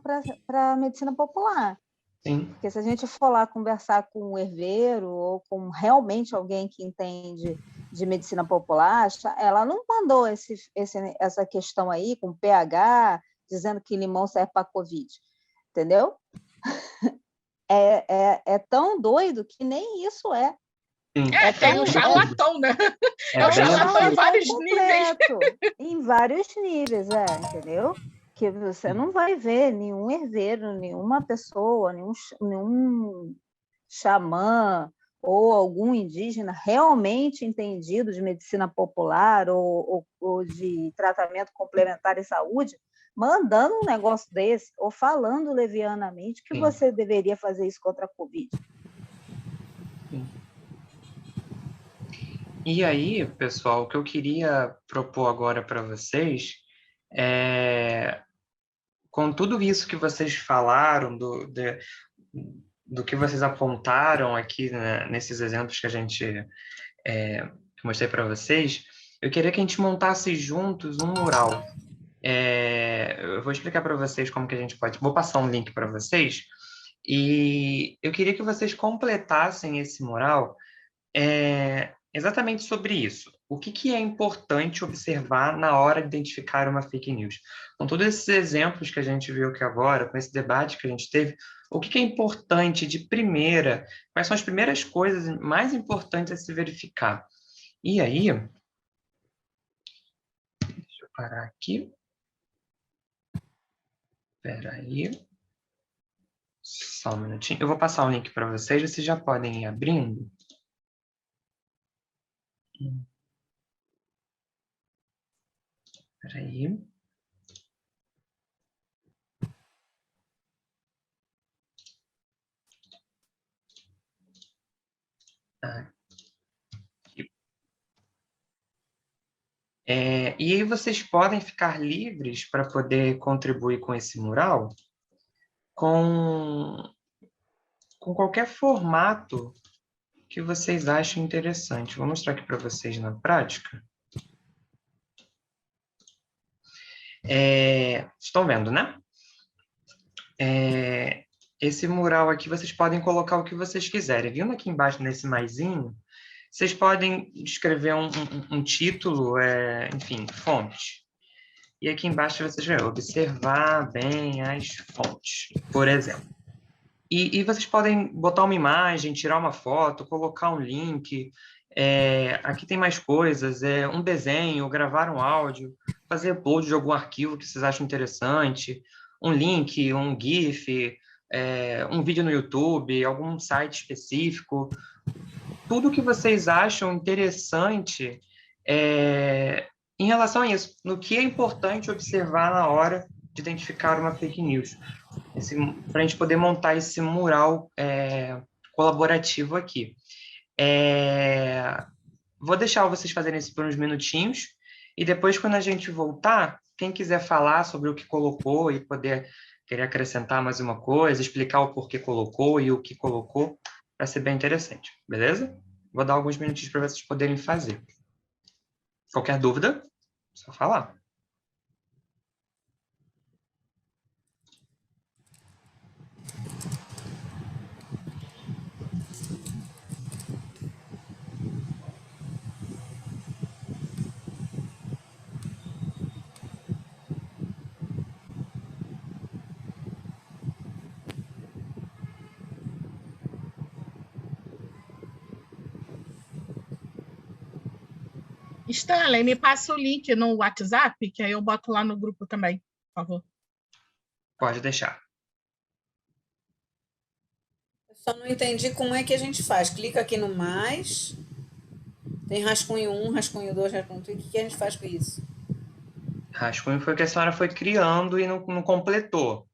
a medicina popular. Sim. Porque se a gente for lá conversar com um herveiro ou com realmente alguém que entende de medicina popular, ela não mandou essa questão aí com pH, dizendo que limão serve para Covid, entendeu? É tão doido que nem isso é. Tem um charlatão, né? É um charlatão em vários níveis. Em vários níveis, entendeu? Que você não vai ver nenhum herveiro, nenhuma pessoa, nenhum xamã ou algum indígena realmente entendido de medicina popular ou de tratamento complementar em saúde, mandando um negócio desse, ou falando levianamente que você deveria fazer isso contra a Covid. Sim. E aí, pessoal, o que eu queria propor agora para vocês com tudo isso que vocês falaram, do que vocês apontaram aqui, né, nesses exemplos que a gente que mostrei para vocês, eu queria que a gente montasse juntos um mural. Eu vou explicar para vocês como que a gente pode... Vou passar um link para vocês, e eu queria que vocês completassem esse mural exatamente sobre isso. O que é importante observar na hora de identificar uma fake news? Com todos esses exemplos que a gente viu aqui agora, com esse debate que a gente teve, o que é importante de primeira? Quais são as primeiras coisas mais importantes a se verificar? E aí, deixa eu parar aqui. Espera aí. Só um minutinho. Eu vou passar o link para vocês já podem ir abrindo. Espera aí. E aí vocês podem ficar livres para poder contribuir com esse mural, com qualquer formato que vocês achem interessante. Vou mostrar aqui para vocês na prática. Estão vendo, né? Esse mural aqui, vocês podem colocar o que vocês quiserem. Vindo aqui embaixo nesse maisinho, vocês podem escrever um título, enfim, fonte. E aqui embaixo vocês vão observar bem as fontes, por exemplo. E vocês podem botar uma imagem, tirar uma foto, colocar um link. Aqui tem mais coisas, um desenho, gravar um áudio, fazer upload de algum arquivo que vocês acham interessante, um link, um GIF, um vídeo no YouTube, algum site específico. Tudo que vocês acham interessante em relação a isso, no que é importante observar na hora de identificar uma fake news. Para a gente poder montar esse mural colaborativo aqui. Vou deixar vocês fazerem isso por uns minutinhos, e depois, quando a gente voltar, quem quiser falar sobre o que colocou e querer acrescentar mais uma coisa, explicar o porquê colocou e o que colocou, vai ser bem interessante, beleza? Vou dar alguns minutinhos para vocês poderem fazer. Qualquer dúvida, só falar. Stanley, me passa o link no WhatsApp, que aí eu boto lá no grupo também, por favor. Pode deixar. Eu só não entendi como é que a gente faz. Clica aqui no mais. Tem rascunho 1, rascunho 2, rascunho 3. O que a gente faz com isso? Rascunho foi o que a senhora foi criando e não completou.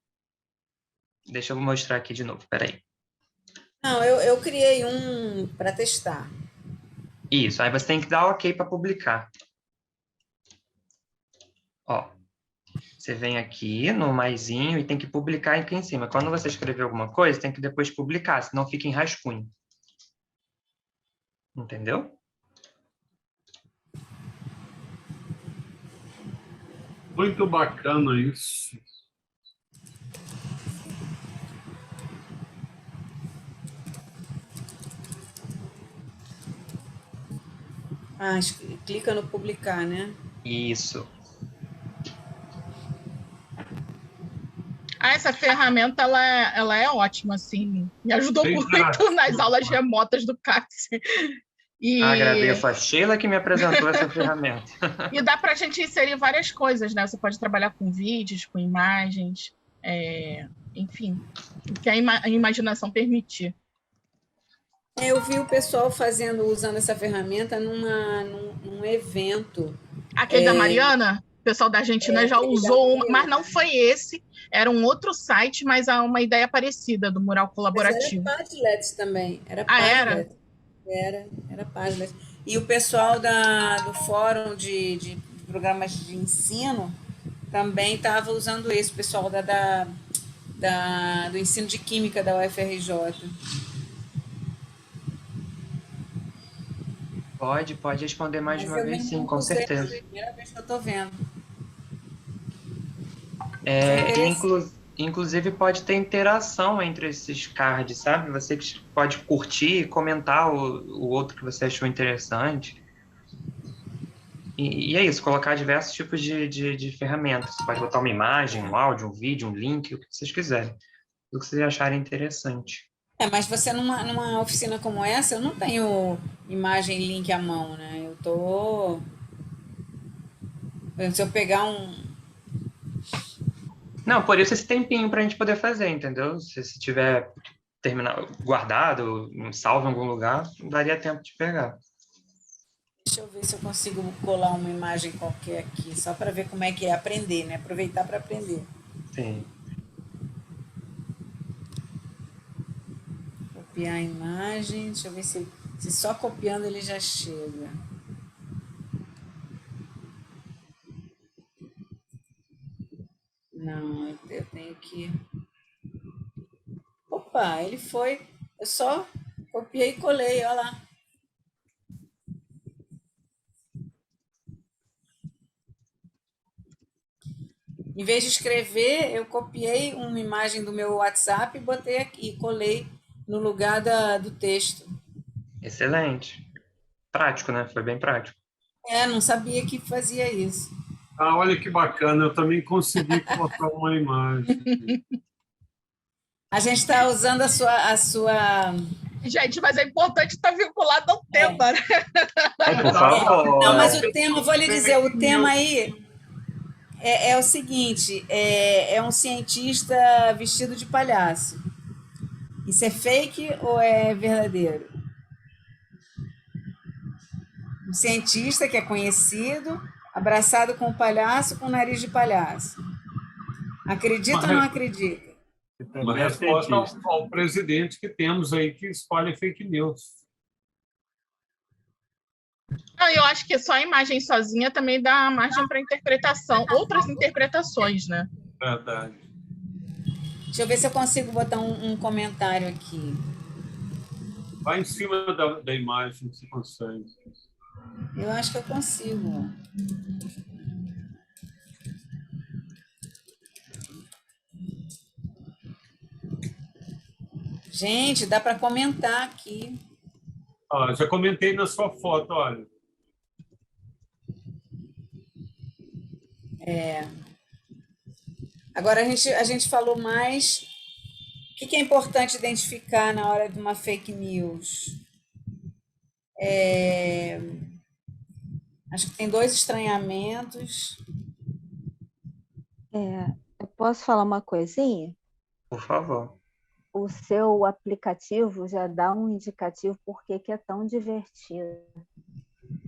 Deixa eu mostrar aqui de novo, peraí. Não, eu criei um para testar. Isso, aí você tem que dar OK para publicar. Ó, você vem aqui no maisinho e tem que publicar aqui em cima. Quando você escrever alguma coisa, tem que depois publicar, senão fica em rascunho. Entendeu? Muito bacana isso. Clica no publicar, né? Isso. Essa ferramenta, ela é ótima, assim. Me ajudou muito nas aulas remotas do CACS. Agradeço a Sheila que me apresentou essa ferramenta. E dá para a gente inserir várias coisas, né? Você pode trabalhar com vídeos, com imagens, enfim, o que a imaginação permitir. Eu vi o pessoal usando essa ferramenta num evento. Aquele da Mariana, o pessoal da Argentina já usou, mas não foi esse, era um outro site, mas há uma ideia parecida do mural colaborativo. Mas era Padlet também. Era Padlet. Era Padlet. E o pessoal do Fórum de Programas de Ensino também estava usando esse, o pessoal do ensino de Química da UFRJ. Pode responder mais de uma vez, sim, com certeza. É a primeira vez que eu estou vendo. Inclusive, pode ter interação entre esses cards, sabe? Você pode curtir, comentar o outro que você achou interessante. E é isso, colocar diversos tipos de ferramentas. Você pode botar uma imagem, um áudio, um vídeo, um link, o que vocês quiserem. O que vocês acharem interessante. Mas você numa oficina como essa, eu não tenho imagem, link à mão, né? Se eu pegar Não, por isso esse tempinho para a gente poder fazer, entendeu? Se tiver guardado, salvo em algum lugar, daria tempo de pegar. Deixa eu ver se eu consigo colar uma imagem qualquer aqui, só para ver como é que é aprender, né? Aproveitar para aprender. Sim. Copiar a imagem, deixa eu ver se só copiando ele já chega. Não, eu tenho que... Opa, ele foi. Eu só copiei e colei, olha lá. Em vez de escrever, eu copiei uma imagem do meu WhatsApp e botei aqui, colei no lugar do texto. Excelente. Prático, né? Foi bem prático. Não sabia que fazia isso. Ah, olha que bacana, eu também consegui colocar uma imagem. A gente está usando a sua. Gente, mas é importante estar vinculado ao tema, né? Por favor. Não, mas o tema, vou lhe dizer, o tema aí é o seguinte: é um cientista vestido de palhaço. Isso é fake ou é verdadeiro? Um cientista que é conhecido, abraçado com um palhaço com nariz de palhaço. Acredita ou não acredita? Uma resposta ao presidente que temos aí que espalha fake news. Não, eu acho que só a imagem sozinha também dá margem para interpretação, outras interpretações, né? Verdade. Deixa eu ver se eu consigo botar um comentário aqui. Vai em cima da imagem, se consegue. Eu acho que eu consigo. Gente, dá para comentar aqui. Já comentei na sua foto, olha. Agora a gente falou mais. O que é importante identificar na hora de uma fake news? Acho que tem 2 estranhamentos. Eu posso falar uma coisinha? Por favor. O seu aplicativo já dá um indicativo por que é tão divertido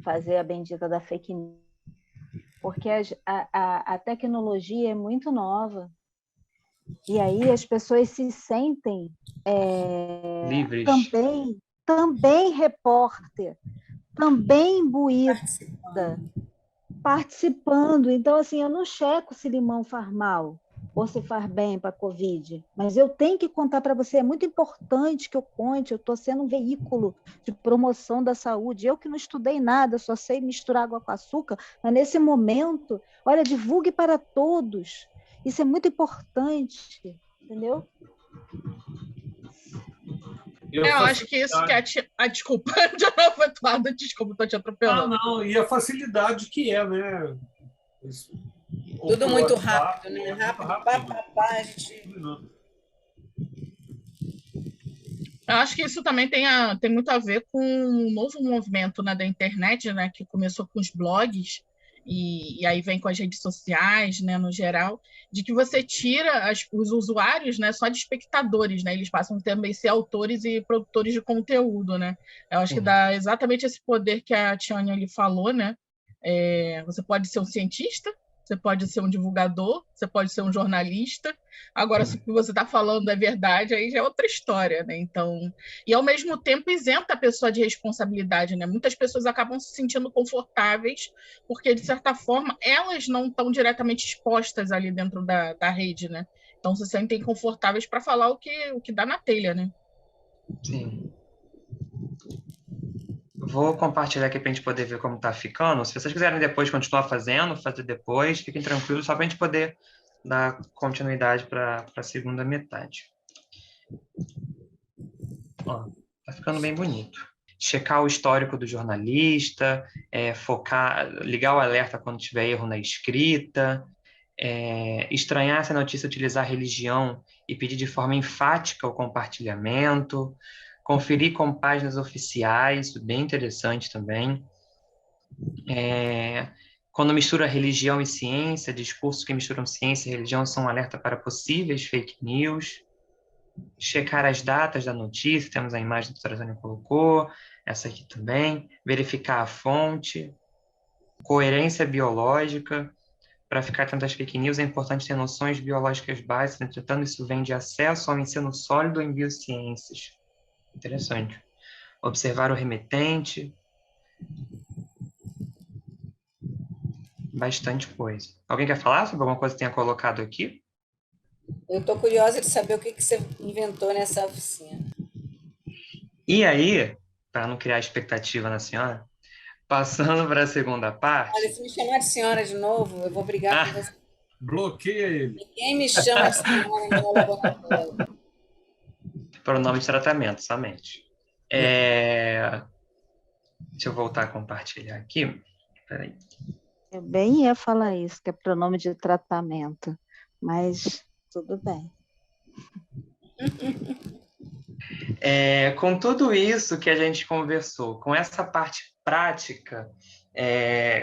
fazer a bendita da fake news. Porque a tecnologia é muito nova. E aí as pessoas se sentem Livres. também repórter, também imbuída, participando. Então, assim, eu não checo se limão faz mal ou se faz bem para a Covid, mas eu tenho que contar para você, é muito importante que eu conte, eu estou sendo um veículo de promoção da saúde, eu que não estudei nada, só sei misturar água com açúcar, mas nesse momento, olha, divulgue para todos, isso é muito importante, entendeu? Eu acho que isso que desculpa, de novo, Eduardo, desculpa, estou te atropelando. Não, e a facilidade que é, né? Tudo muito rápido, né? Rápido. A gente... Eu acho que isso também tem muito a ver com um novo movimento, né, da internet, né, que começou com os blogs e aí vem com as redes sociais, né, no geral, de que você tira os usuários, né, só de espectadores, né, eles passam também a ser autores e produtores de conteúdo, né. Eu acho que dá exatamente esse poder que a Tiane ali falou, né. Você pode ser um cientista, você pode ser um divulgador, você pode ser um jornalista. Agora, se o que você está falando é verdade, aí já é outra história, né? Então, e ao mesmo tempo isenta a pessoa de responsabilidade, né? Muitas pessoas acabam se sentindo confortáveis porque, de certa forma, elas não estão diretamente expostas ali dentro da rede, né? Então, se sentem confortáveis para falar o que dá na telha, né? Sim. Vou compartilhar aqui para a gente poder ver como está ficando. Se vocês quiserem depois continuar fazendo, fazer depois, fiquem tranquilos, só para a gente poder dar continuidade para a segunda metade. Está ficando bem bonito. Checar o histórico do jornalista, focar, ligar o alerta quando tiver erro na escrita, estranhar se a notícia utilizar religião e pedir de forma enfática o compartilhamento, conferir com páginas oficiais, isso é bem interessante também. Quando mistura religião e ciência, discursos que misturam ciência e religião são um alerta para possíveis fake news. Checar as datas da notícia, temos a imagem que o Trazani colocou, essa aqui também. Verificar a fonte. Coerência biológica. Para ficar atento às fake news, é importante ter noções biológicas básicas, entretanto, isso vem de acesso ao ensino sólido em biociências. Interessante. Observar o remetente. Bastante coisa. Alguém quer falar sobre alguma coisa que tenha colocado aqui? Eu estou curiosa de saber o que você inventou nessa oficina. E aí, para não criar expectativa na senhora, passando para a segunda parte. Olha, se me chamar de senhora de novo, eu vou brigar com você. Bloqueia ele. Ninguém me chama de senhora no meu laboratório. Pronome de tratamento, somente. Deixa eu voltar a compartilhar aqui. Peraí. Eu bem ia falar isso, que é pronome de tratamento, mas tudo bem. Com tudo isso que a gente conversou, com essa parte prática,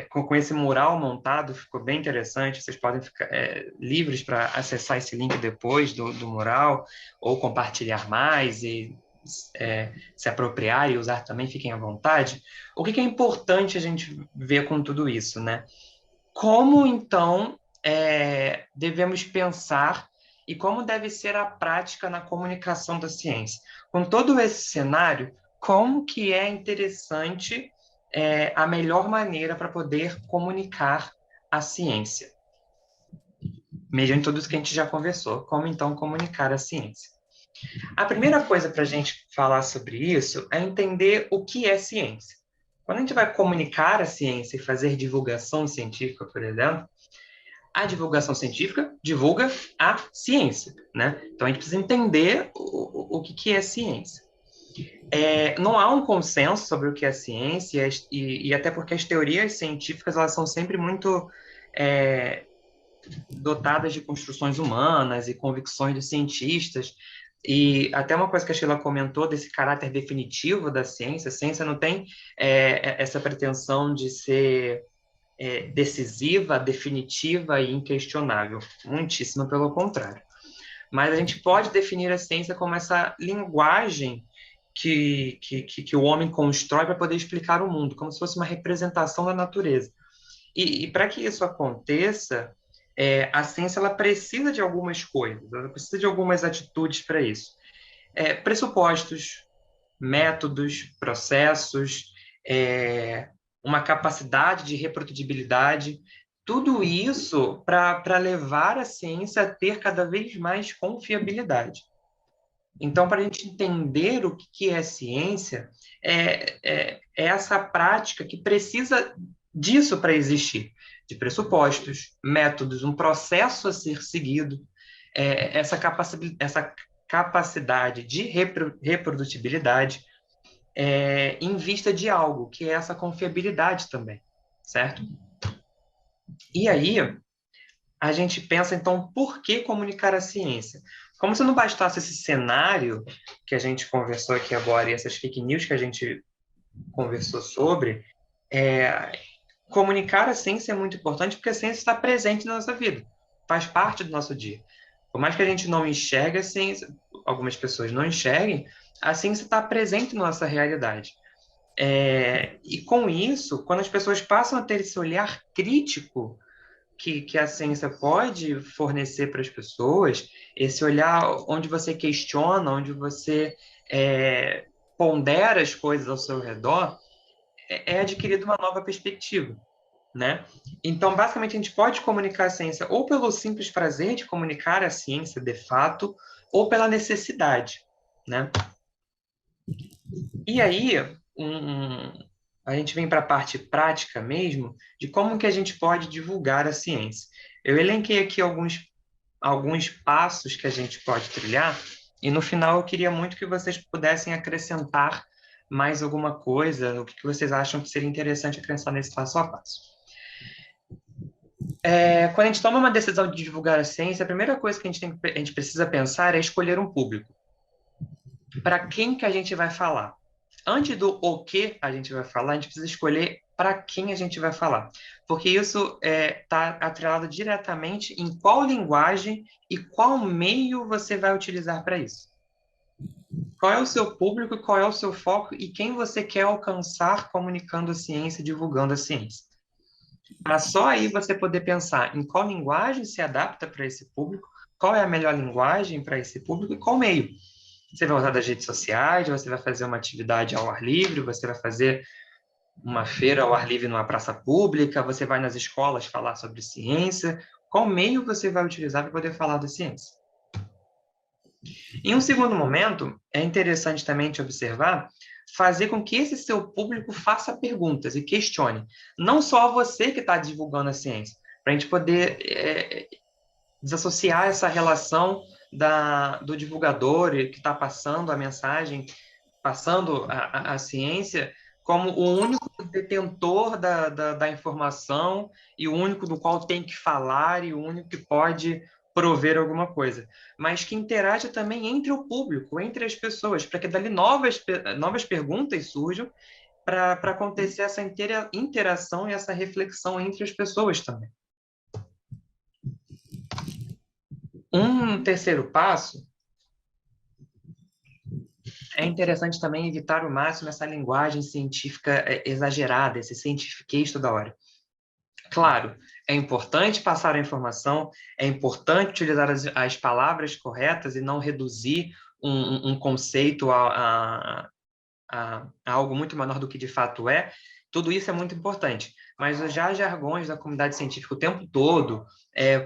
com esse mural montado, ficou bem interessante. Vocês podem ficar livres para acessar esse link depois do mural, ou compartilhar mais e se apropriar e usar também, fiquem à vontade. O que é importante a gente ver com tudo isso, né? Como, então, devemos pensar e como deve ser a prática na comunicação da ciência. Com todo esse cenário, como que é interessante a melhor maneira para poder comunicar a ciência? Mediante tudo isso que a gente já conversou, como então comunicar a ciência? A primeira coisa para a gente falar sobre isso é entender o que é ciência. Quando a gente vai comunicar a ciência e fazer divulgação científica, por exemplo, a divulgação científica divulga a ciência, né? Então, a gente precisa entender o que é ciência. Não há um consenso sobre o que é ciência, e até porque as teorias científicas elas são sempre muito dotadas de construções humanas e convicções de cientistas. E até uma coisa que a Sheila comentou desse caráter definitivo da ciência, a ciência não tem essa pretensão de ser decisiva, definitiva e inquestionável. Muitíssimo pelo contrário. Mas a gente pode definir a ciência como essa linguagem que o homem constrói para poder explicar o mundo, como se fosse uma representação da natureza. E para que isso aconteça, a ciência ela precisa de algumas coisas, ela precisa de algumas atitudes para isso. Pressupostos, métodos, processos, uma capacidade de reprodutibilidade, tudo isso para levar a ciência a ter cada vez mais confiabilidade. Então, para a gente entender o que é ciência, é essa prática que precisa disso para existir, de pressupostos, métodos, um processo a ser seguido, essa capacidade de reprodutibilidade, em vista de algo, que é essa confiabilidade também, certo? E aí, a gente pensa, então, por que comunicar a ciência? Como se não bastasse esse cenário que a gente conversou aqui agora e essas fake news que a gente conversou sobre, comunicar a ciência é muito importante porque a ciência está presente na nossa vida, faz parte do nosso dia. Por mais que a gente não enxergue a ciência, algumas pessoas não enxerguem, a ciência está presente na nossa realidade. E com isso, quando as pessoas passam a ter esse olhar crítico que a ciência pode fornecer para as pessoas, esse olhar onde você questiona, onde você pondera as coisas ao seu redor, é adquirida uma nova perspectiva, né? Então, basicamente, a gente pode comunicar a ciência ou pelo simples prazer de comunicar a ciência de fato, ou pela necessidade, né? E aí, a gente vem para a parte prática mesmo, de como que a gente pode divulgar a ciência. Eu elenquei aqui alguns passos que a gente pode trilhar, e no final eu queria muito que vocês pudessem acrescentar mais alguma coisa, o que vocês acham que seria interessante acrescentar nesse passo a passo. Quando a gente toma uma decisão de divulgar a ciência, a primeira coisa que a gente precisa pensar é escolher um público. Para quem que a gente vai falar? Antes do o que a gente vai falar, a gente precisa escolher para quem a gente vai falar. Porque isso está atrelado diretamente em qual linguagem e qual meio você vai utilizar para isso. Qual é o seu público, qual é o seu foco e quem você quer alcançar comunicando a ciência, divulgando a ciência. Para só aí você poder pensar em qual linguagem se adapta para esse público, qual é a melhor linguagem para esse público e qual meio. Você vai usar das redes sociais, você vai fazer uma atividade ao ar livre, você vai fazer uma feira ao ar livre numa praça pública, você vai nas escolas falar sobre ciência. Qual meio você vai utilizar para poder falar da ciência? Em um segundo momento, é interessante também te observar, fazer com que esse seu público faça perguntas e questione. Não só você que está divulgando a ciência, para a gente poder desassociar essa relação do divulgador que está passando a mensagem, passando a ciência, como o único detentor da informação e o único do qual tem que falar e o único que pode prover alguma coisa, mas que interage também entre o público, entre as pessoas, para que dali novas perguntas surjam para acontecer essa interação e essa reflexão entre as pessoas também. Um terceiro passo é interessante também evitar ao máximo essa linguagem científica exagerada, esse cientifiquês toda hora. Claro, é importante passar a informação, é importante utilizar as palavras corretas e não reduzir um conceito a algo muito menor do que de fato é. Tudo isso é muito importante, mas os jargões da comunidade científica o tempo todo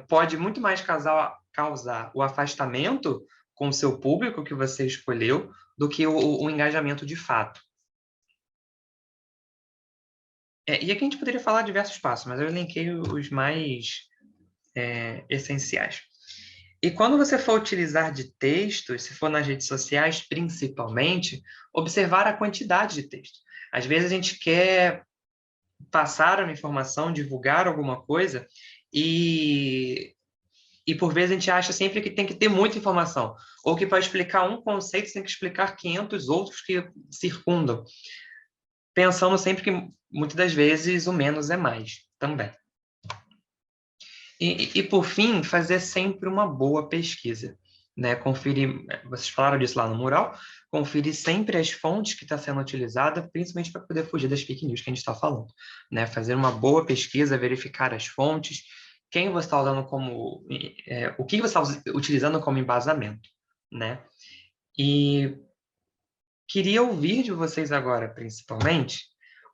pode muito mais causar o afastamento com o seu público que você escolheu do que o engajamento de fato. E aqui a gente poderia falar diversos passos, mas eu elenquei os mais essenciais. E quando você for utilizar de textos, se for nas redes sociais principalmente, observar a quantidade de texto. Às vezes a gente quer passar uma informação, divulgar alguma coisa, e por vezes a gente acha sempre que tem que ter muita informação, ou que para explicar um conceito você tem que explicar 500 outros que circundam, pensando sempre que muitas das vezes o menos é mais também. E por fim, fazer sempre uma boa pesquisa, né? Conferir, vocês falaram disso lá no mural, conferir sempre as fontes que está sendo utilizada, principalmente para poder fugir das fake news que a gente está falando, né? Fazer uma boa pesquisa, verificar as fontes, quem você está usando como, o que você está utilizando como embasamento, né? E queria ouvir de vocês agora, principalmente,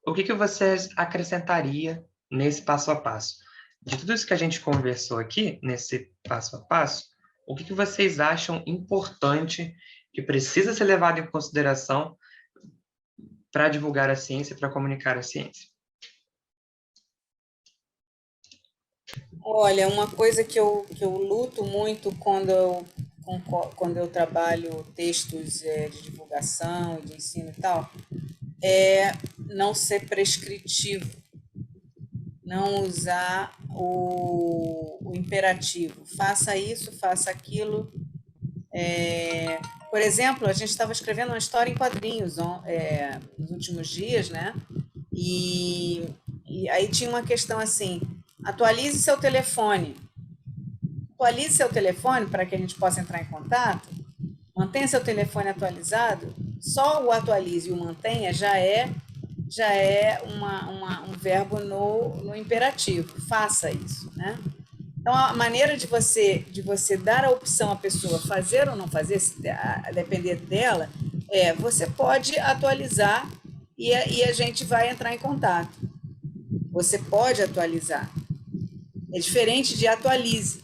o que vocês acrescentariam nesse passo a passo. De tudo isso que a gente conversou aqui, nesse passo a passo, o que vocês acham importante, que precisa ser levado em consideração para divulgar a ciência, para comunicar a ciência? Olha, uma coisa que eu luto muito quando eu trabalho textos de divulgação, de ensino e tal, é não ser prescritivo, não usar o imperativo. Faça isso, faça aquilo. Por exemplo, a gente estava escrevendo uma história em quadrinhos nos últimos dias, né? E aí tinha uma questão assim: atualize seu telefone. Atualize seu telefone para que a gente possa entrar em contato. Mantenha seu telefone atualizado. Só o atualize e o mantenha já é um verbo no imperativo. Faça isso, né? Então, a maneira de você dar a opção à pessoa fazer ou não fazer, a depender dela, você pode atualizar e a gente vai entrar em contato. Você pode atualizar. É diferente de atualize.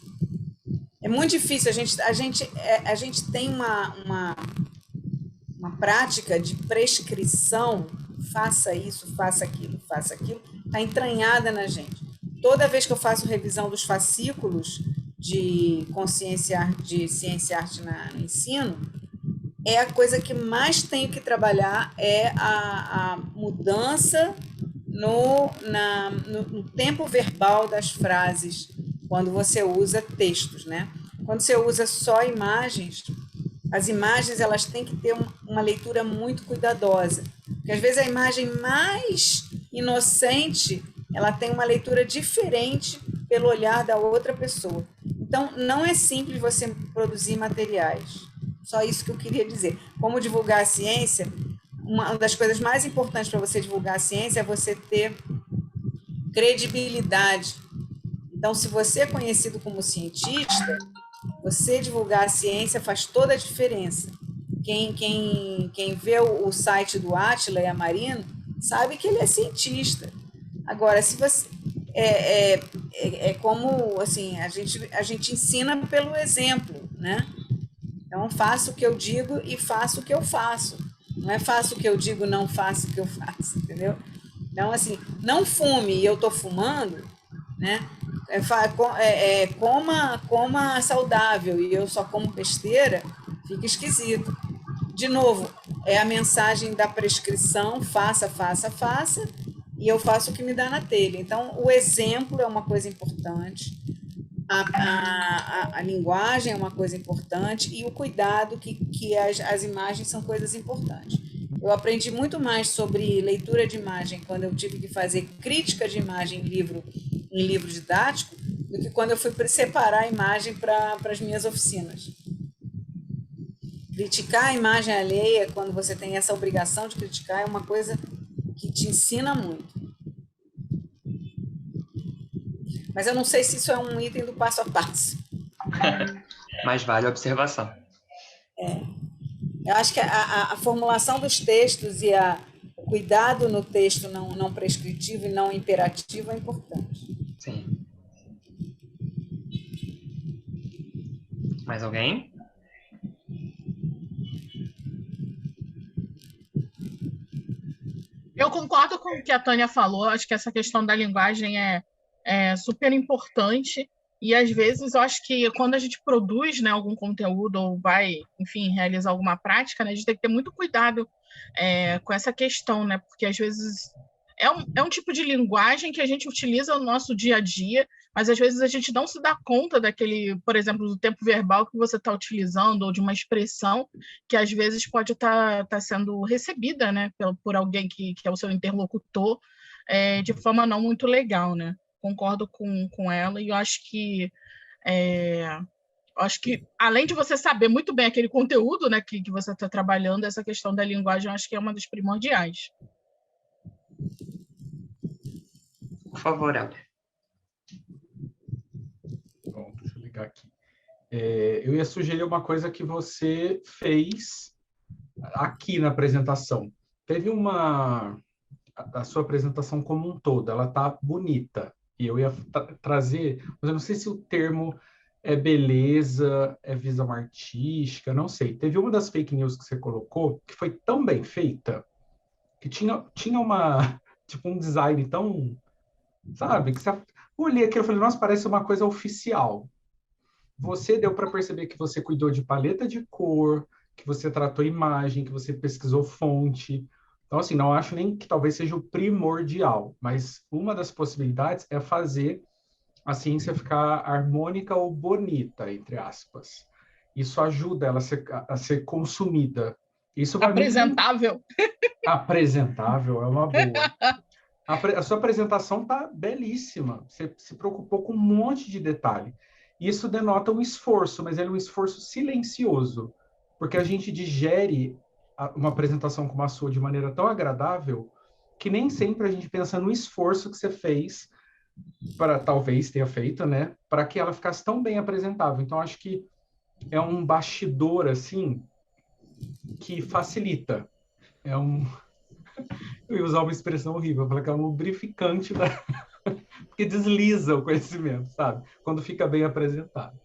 É muito difícil. A gente tem uma prática de prescrição. Faça isso, faça aquilo, está entranhada na gente. Toda vez que eu faço revisão dos fascículos de ciência e arte no ensino, a coisa que mais tenho que trabalhar é a mudança no tempo verbal das frases, quando você usa textos, né? Quando você usa só imagens, as imagens elas têm que ter uma leitura muito cuidadosa, porque às vezes a imagem mais inocente ela tem uma leitura diferente pelo olhar da outra pessoa. Então, não é simples você produzir materiais. Só isso que eu queria dizer. Como divulgar a ciência, uma das coisas mais importantes para você divulgar a ciência é você ter credibilidade. Então, se você é conhecido como cientista, você divulgar a ciência faz toda a diferença. Quem vê o site do Átila e Amarino sabe que ele é cientista. Agora, se você como assim, a gente ensina pelo exemplo, né? Então, faço o que eu digo e faço o que eu faço. Não é faço o que eu digo, não faço o que eu faço, entendeu? Então, assim, não fume e eu estou fumando, né? Coma saudável e eu só como besteira, fica esquisito. De novo, é a mensagem da prescrição, faça, faça, faça, e eu faço o que me dá na telha. Então, o exemplo é uma coisa importante, a linguagem é uma coisa importante, e o cuidado que as imagens são coisas importantes. Eu aprendi muito mais sobre leitura de imagem quando eu tive que fazer crítica de imagem em livro didático do que quando eu fui separar a imagem para as minhas oficinas. Criticar a imagem alheia, quando você tem essa obrigação de criticar, é uma coisa que te ensina muito. Mas eu não sei se isso é um item do passo a passo. Mas vale a observação. Eu acho que a formulação dos textos e o cuidado no texto não prescritivo e não imperativo é importante. Sim. Mais alguém? Eu concordo com o que a Tânia falou, acho que essa questão da linguagem é super importante, e às vezes eu acho que quando a gente produz, né, algum conteúdo ou vai, enfim, realizar alguma prática, né, a gente tem que ter muito cuidado com essa questão, né, porque às vezes é um tipo de linguagem que a gente utiliza no nosso dia a dia, mas às vezes a gente não se dá conta daquele, por exemplo, do tempo verbal que você está utilizando, ou de uma expressão que às vezes pode estar sendo recebida, né, por alguém que é o seu interlocutor, de forma não muito legal, né? Concordo com ela, e eu acho que além de você saber muito bem aquele conteúdo, né, que você está trabalhando, essa questão da linguagem eu acho que é uma das primordiais. Por favor, Helder. Bom, deixa eu ligar aqui. Eu ia sugerir uma coisa que você fez aqui na apresentação. Teve a sua apresentação como um todo, ela tá bonita. E eu ia trazer, mas eu não sei se o termo é beleza, é visão artística, não sei. Teve uma das fake news que você colocou que foi tão bem feita que tinha tipo um design tão, sabe, que você olhei aquilo e falei, nossa, parece uma coisa oficial. Você deu para perceber que você cuidou de paleta de cor, que você tratou imagem, que você pesquisou fonte. Então, assim, não acho nem que talvez seja o primordial, mas uma das possibilidades é fazer a ciência ficar harmônica ou bonita, entre aspas. Isso ajuda ela a ser consumida. Isso vai apresentável. Apresentável é uma boa. A sua apresentação está belíssima. Você se preocupou com um monte de detalhe. Isso denota um esforço, mas ele é um esforço silencioso, porque a gente digere uma apresentação como a sua de maneira tão agradável que nem sempre a gente pensa no esforço que você fez para, talvez tenha feito, né, para que ela ficasse tão bem apresentável. Então, acho que é um bastidor, assim, que facilita. Eu ia usar uma expressão horrível, eu falei que é um lubrificante que desliza o conhecimento, sabe? Quando fica bem apresentado.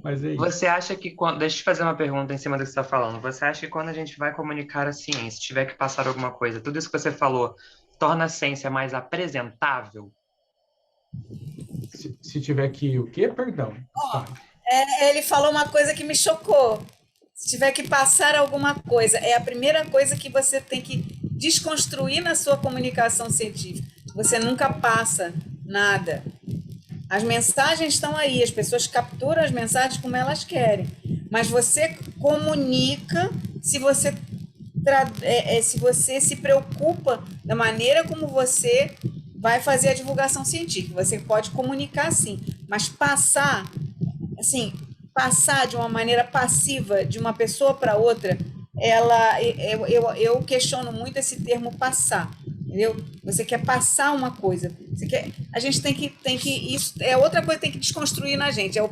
Mas é isso. Você acha que deixa eu te fazer uma pergunta em cima do que você está falando. Você acha que quando a gente vai comunicar a ciência, tiver que passar alguma coisa, tudo isso que você falou torna a ciência mais apresentável? Se tiver que o quê? Perdão. Ele falou uma coisa que me chocou. Se tiver que passar alguma coisa, é a primeira coisa que você tem que desconstruir na sua comunicação científica. Você nunca passa nada. As mensagens estão aí, as pessoas capturam as mensagens como elas querem, mas você comunica se você se preocupa da maneira como você vai fazer a divulgação científica. Você pode comunicar sim, mas passar de uma maneira passiva de uma pessoa para outra, eu questiono muito esse termo passar. Entendeu? Você quer passar uma coisa, a gente tem que isso é outra coisa que tem que desconstruir na gente, é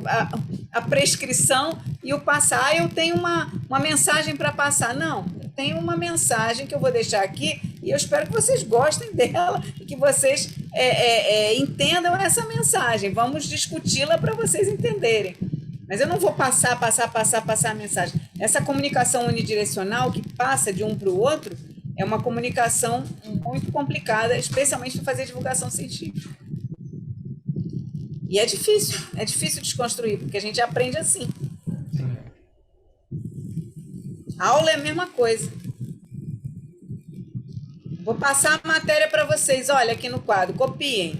a prescrição e o passar. Eu tenho uma mensagem para passar. Não, eu tenho uma mensagem que eu vou deixar aqui e eu espero que vocês gostem dela e que vocês entendam essa mensagem. Vamos discuti-la para vocês entenderem. Mas eu não vou passar a mensagem. Essa comunicação unidirecional que passa de um para o outro é uma comunicação muito complicada, especialmente para fazer divulgação científica. E é difícil desconstruir, porque a gente aprende assim. Sim. A aula é a mesma coisa. Vou passar a matéria para vocês, olha aqui no quadro, copiem.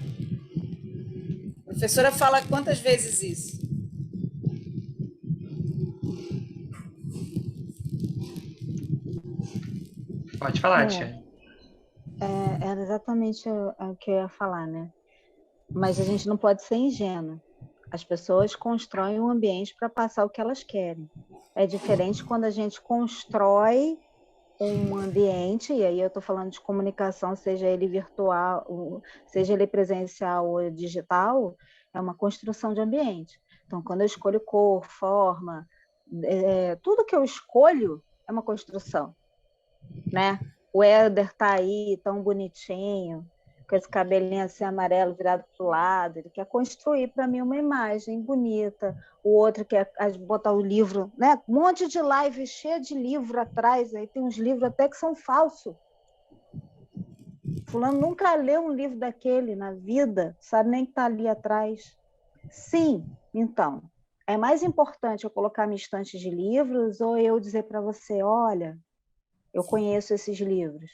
A professora fala quantas vezes isso? Pode falar, Tia. Era exatamente o que eu ia falar, né? Mas a gente não pode ser ingênuo. As pessoas constroem um ambiente para passar o que elas querem. É diferente quando a gente constrói um ambiente, e aí eu estou falando de comunicação, seja ele virtual, seja ele presencial ou digital, é uma construção de ambiente. Então, quando eu escolho cor, forma, tudo que eu escolho é uma construção, né? O Éder está aí, tão bonitinho, com esse cabelinho assim amarelo virado para o lado, ele quer construir para mim uma imagem bonita, o outro quer botar o livro, né? Um monte de live cheia de livro atrás, aí tem uns livros até que são falsos. Fulano nunca leu um livro daquele na vida, sabe nem que está ali atrás. Sim, então, é mais importante eu colocar minha estante de livros ou eu dizer para você, olha, eu conheço esses livros,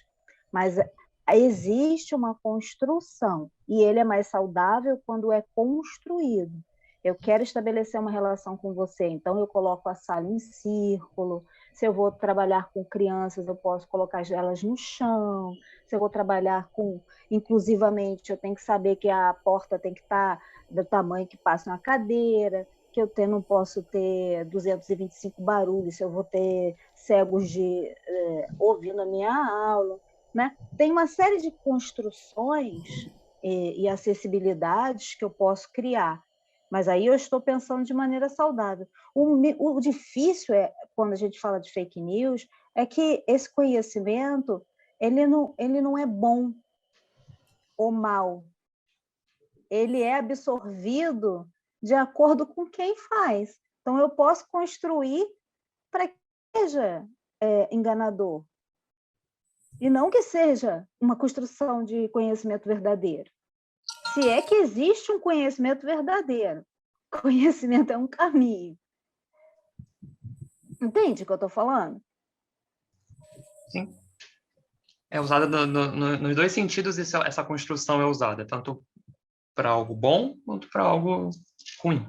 mas existe uma construção e ele é mais saudável quando é construído. Eu quero estabelecer uma relação com você, então eu coloco a sala em círculo. Se eu vou trabalhar com crianças, eu posso colocar elas no chão. Se eu vou trabalhar com inclusivamente, eu tenho que saber que a porta tem que estar do tamanho que passa uma cadeira, que eu não posso ter 225 barulhos, se eu vou ter cegos ouvindo a minha aula. Né? Tem uma série de construções e acessibilidades que eu posso criar, mas aí eu estou pensando de maneira saudável. O difícil, quando a gente fala de fake news, é que esse conhecimento ele não é bom ou mal. Ele é absorvido de acordo com quem faz. Então, eu posso construir para que seja enganador. E não que seja uma construção de conhecimento verdadeiro. Se é que existe um conhecimento verdadeiro, conhecimento é um caminho. Entende o que eu estou falando? Sim. É usada nos dois sentidos, essa construção é usada, tanto para algo bom quanto para algo ruim.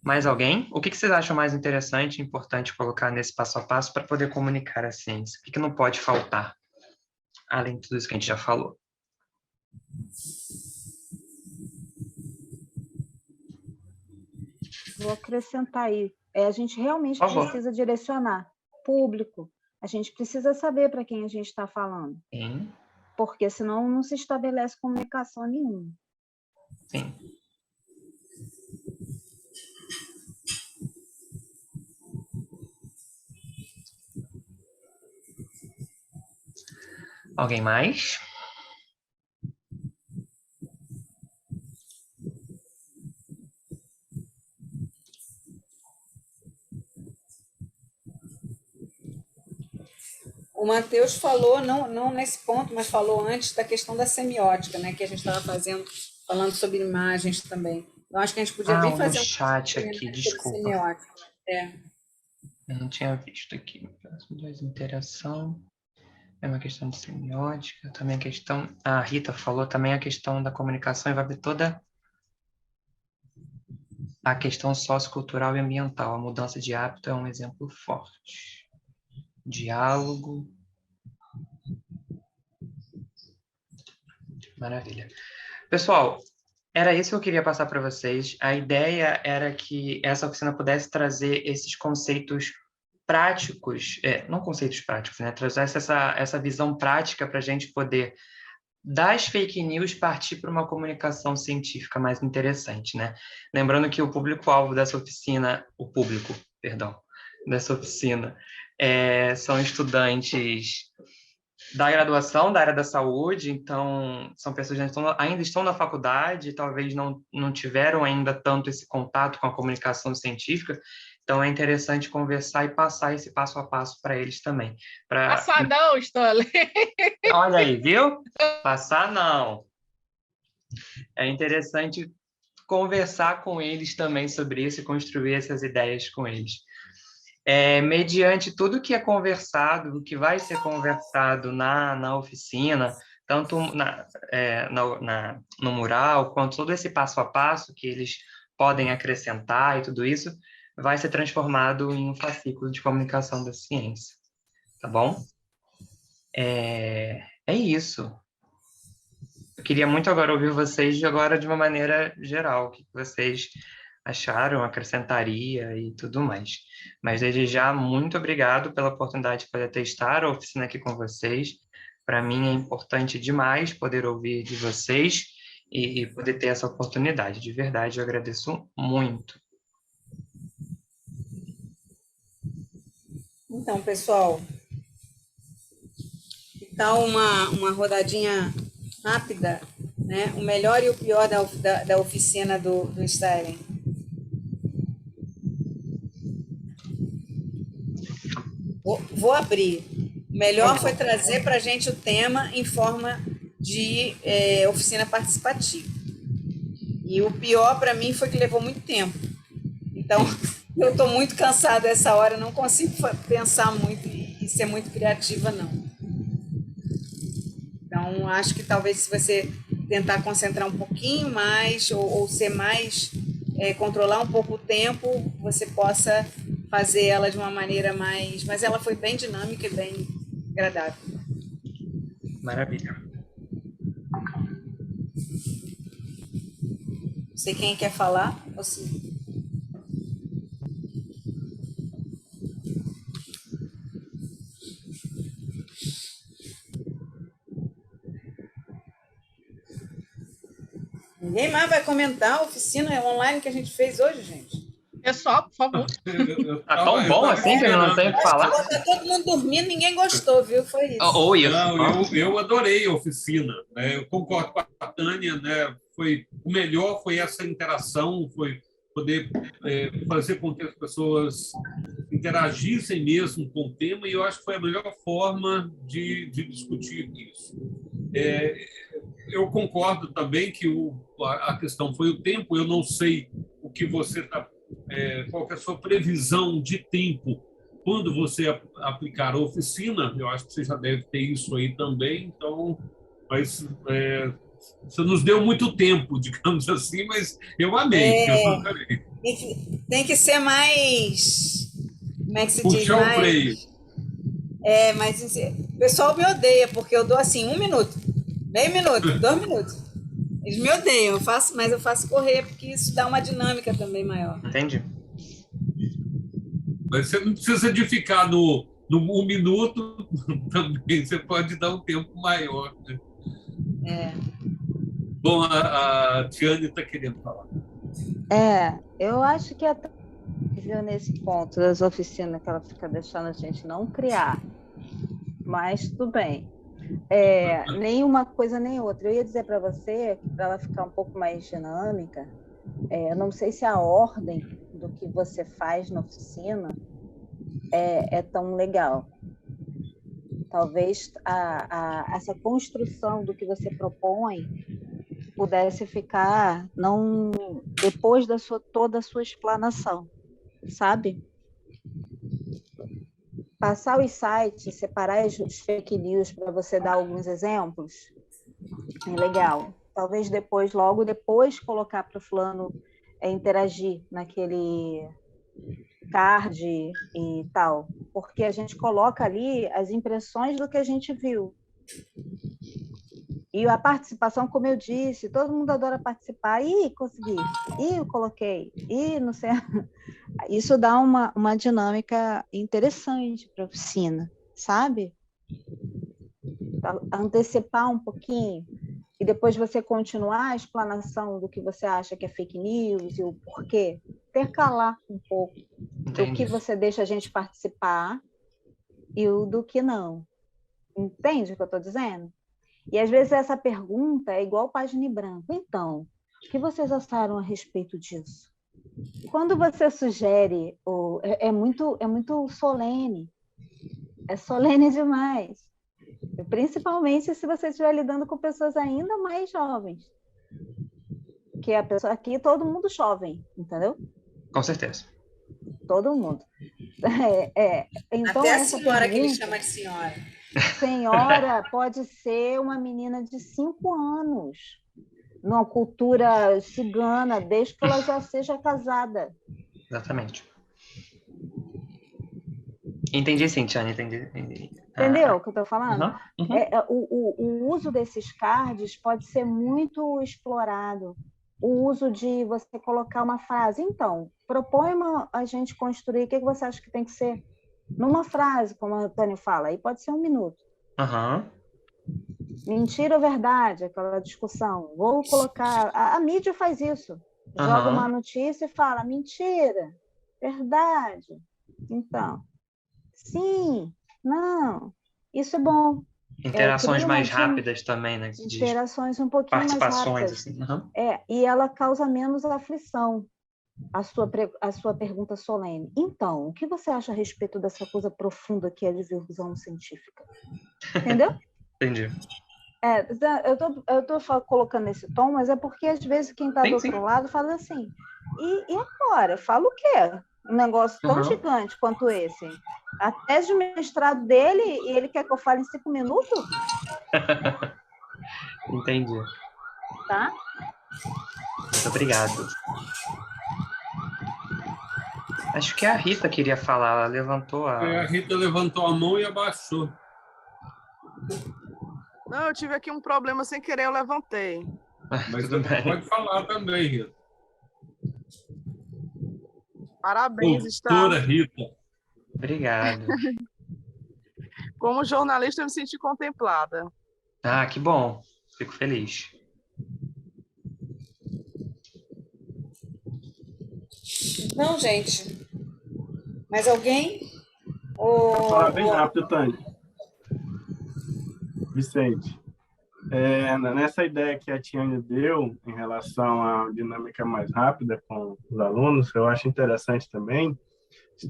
Mais alguém? O que vocês acham mais interessante e importante colocar nesse passo a passo para poder comunicar a ciência? O que não pode faltar, além de tudo isso que a gente já falou? Vou acrescentar aí. A gente realmente precisa direcionar público. A gente precisa saber para quem a gente está falando. Sim. Porque senão não se estabelece comunicação nenhuma. Sim. Alguém mais? O Matheus falou, não nesse ponto, mas falou antes da questão da semiótica, né, que a gente estava falando sobre imagens também. Eu acho que a gente podia bem fazer um chat aqui, desculpa. Semiótica. Eu não tinha visto aqui. Interação. É uma questão de semiótica, também a questão... A Rita falou também a questão da comunicação, e vai ver toda a questão sociocultural e ambiental. A mudança de hábito é um exemplo forte. Diálogo. Maravilha. Pessoal, era isso que eu queria passar para vocês. A ideia era que essa oficina pudesse trazer esses conceitos práticos, não conceitos práticos, né? Trazer essa visão prática para a gente poder, das fake news, partir para uma comunicação científica mais interessante, né? Lembrando que o público-alvo dessa oficina, dessa oficina, são estudantes da graduação, da área da saúde, então são pessoas que ainda estão na faculdade, talvez não tiveram ainda tanto esse contato com a comunicação científica, então é interessante conversar e passar esse passo a passo para eles também. Passar não, Stanley. Olha aí, viu? Passar não. É interessante conversar com eles também sobre isso e construir essas ideias com eles. Mediante tudo que é conversado, o que vai ser conversado na oficina, tanto no mural, quanto todo esse passo a passo que eles podem acrescentar e tudo isso, vai ser transformado em um fascículo de comunicação da ciência. Tá bom? É isso. Eu queria muito agora ouvir vocês agora de uma maneira geral, o que vocês acharam, acrescentaria e tudo mais. Mas desde já, muito obrigado pela oportunidade de poder testar a oficina aqui com vocês. Para mim é importante demais poder ouvir de vocês e poder ter essa oportunidade. De verdade, eu agradeço muito. Então, pessoal, então uma rodadinha rápida, né? O melhor e o pior da oficina do Styling. Vou abrir. O melhor foi trazer para a gente o tema em forma de oficina participativa. E o pior para mim foi que levou muito tempo. Então, eu estou muito cansada essa hora, não consigo pensar muito e ser muito criativa, não. Então, acho que talvez se você tentar concentrar um pouquinho mais ou ser mais, controlar um pouco o tempo, você possa fazer ela de uma maneira mais... Mas ela foi bem dinâmica e bem agradável. Maravilha. Não sei quem quer falar. Você. Ninguém mais vai comentar a oficina online que a gente fez hoje, gente? Pessoal, por favor. Tá tão bom assim que eu não tenho o que falar? Tá todo mundo dormindo, ninguém gostou, viu? Foi isso. Ou isso. Não, eu adorei a oficina. Né? Eu concordo com a Tânia. Né? O melhor foi essa interação, foi poder fazer com que as pessoas interagissem mesmo com o tema, e eu acho que foi a melhor forma de discutir isso. Eu concordo também que a questão foi o tempo. Eu não sei o que você qual que é a sua previsão de tempo quando você aplicar a oficina. Eu acho que você já deve ter isso aí também. Então, mas você nos deu muito tempo, digamos assim, mas eu amei. Tem que ser mais... Como é que se diz? Puxar o freio. Mas o pessoal me odeia, porque eu dou assim 1 minuto, meio minuto, 2 minutos. Eles me odeiam, mas eu faço correr, porque isso dá uma dinâmica também maior. Entendi. Mas você não precisa de ficar no 1 minuto também, você pode dar um tempo maior. Né? Bom, a Tiane está querendo falar. Eu acho que até nesse ponto das oficinas que ela fica deixando a gente não criar, mas tudo bem. Nem uma coisa nem outra. Eu ia dizer para você, para ela ficar um pouco mais dinâmica, eu não sei se a ordem do que você faz na oficina é tão legal. Talvez essa construção do que você propõe pudesse ficar não depois da toda a sua explanação, sabe? Passar os sites, separar os fake news para você dar alguns exemplos, é legal. Talvez logo depois, colocar para o fulano interagir naquele card e tal, porque a gente coloca ali as impressões do que a gente viu. E a participação, como eu disse, todo mundo adora participar. Consegui. Eu coloquei. Não sei. Isso dá uma dinâmica interessante para a oficina, sabe? Antecipar um pouquinho e depois você continuar a explanação do que você acha que é fake news e o porquê. Intercalar um pouco. Entendi. Do que você deixa a gente participar e o do que não. Entende o que eu estou dizendo? E às vezes essa pergunta é igual página em branco. Então, o que vocês acharam a respeito disso? Quando você sugere, é muito solene. É solene demais. Principalmente se você estiver lidando com pessoas ainda mais jovens. Que a pessoa aqui, todo mundo jovem, entendeu? Com certeza. Todo mundo. Então, Até a essa senhora que ele pergunta, chama de senhora. senhora pode ser uma menina de 5 anos, numa cultura cigana, desde que ela já seja casada. Exatamente. Entendi sim, Tiane, entendi. Entendeu o que eu estou falando? Uhum. O uso desses cards pode ser muito explorado. O uso de você colocar uma frase. Então, propõe a gente construir o que você acha que tem que ser numa frase, como a Tânia fala. Aí pode ser 1 minuto. Uhum. Mentira ou verdade, aquela discussão. Vou colocar... A mídia faz isso. Joga uma notícia e fala mentira, verdade. Então, sim, não. Isso é bom. Interações mais rápidas também, né? Interações um pouquinho mais participações, rápidas. assim. Uhum. E ela causa menos aflição, a sua pergunta solene. Então, o que você acha a respeito dessa coisa profunda que é a divulgação científica? Entendeu? Entendi. Eu tô colocando esse tom, mas é porque às vezes quem está do outro sim. lado fala assim, e agora? Fala o quê? Um negócio tão gigante quanto esse. A tese de mestrado dele, e ele quer que eu fale em 5 minutos? Entendi. Tá? Muito obrigado. Acho que a Rita queria falar, ela levantou A Rita levantou a mão e abaixou. Não, eu tive aqui um problema sem querer, eu levantei. Mas você pode falar também, Rita. Parabéns, Doutora Rita. Obrigado. Como jornalista, eu me senti contemplada. Ah, que bom. Fico feliz. Não, gente. Mais alguém? Vou falar bem rápido, Tânia. Vicente, nessa ideia que a Tiane deu em relação à dinâmica mais rápida com os alunos, eu acho interessante também,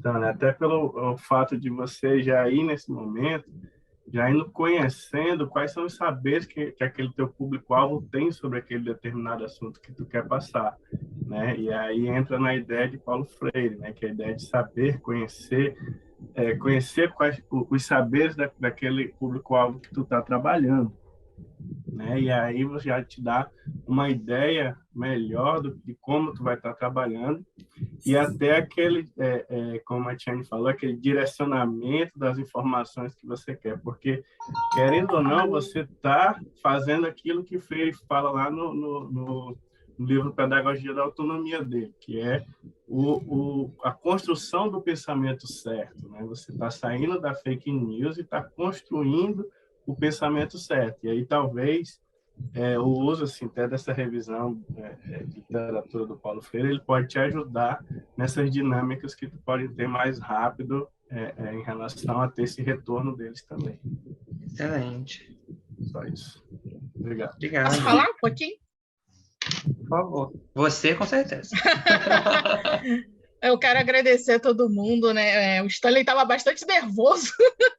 Tânia, até pelo fato de você já ir nesse momento, já indo conhecendo quais são os saberes que aquele teu público-alvo tem sobre aquele determinado assunto que tu quer passar, né? E aí entra na ideia de Paulo Freire, né? Que é a ideia de saber, conhecer quais os saberes daquele público-alvo que tu está trabalhando, né? E aí você já te dá uma ideia melhor de como tu vai estar trabalhando e até aquele, como a Tiane falou, aquele direcionamento das informações que você quer, porque, querendo ou não, você está fazendo aquilo que Freire fala lá no livro Pedagogia da Autonomia dele, que é a construção do pensamento certo, né? Você está saindo da fake news e está construindo o pensamento certo. E aí, talvez, o uso assim, até dessa revisão de literatura do Paulo Freire, ele pode te ajudar nessas dinâmicas que tu pode ter mais rápido em relação a ter esse retorno deles também. Excelente. Só isso. Obrigado. Posso falar um pouquinho? Por favor. Você, com certeza. Eu quero agradecer a todo mundo, né? O Stanley estava bastante nervoso.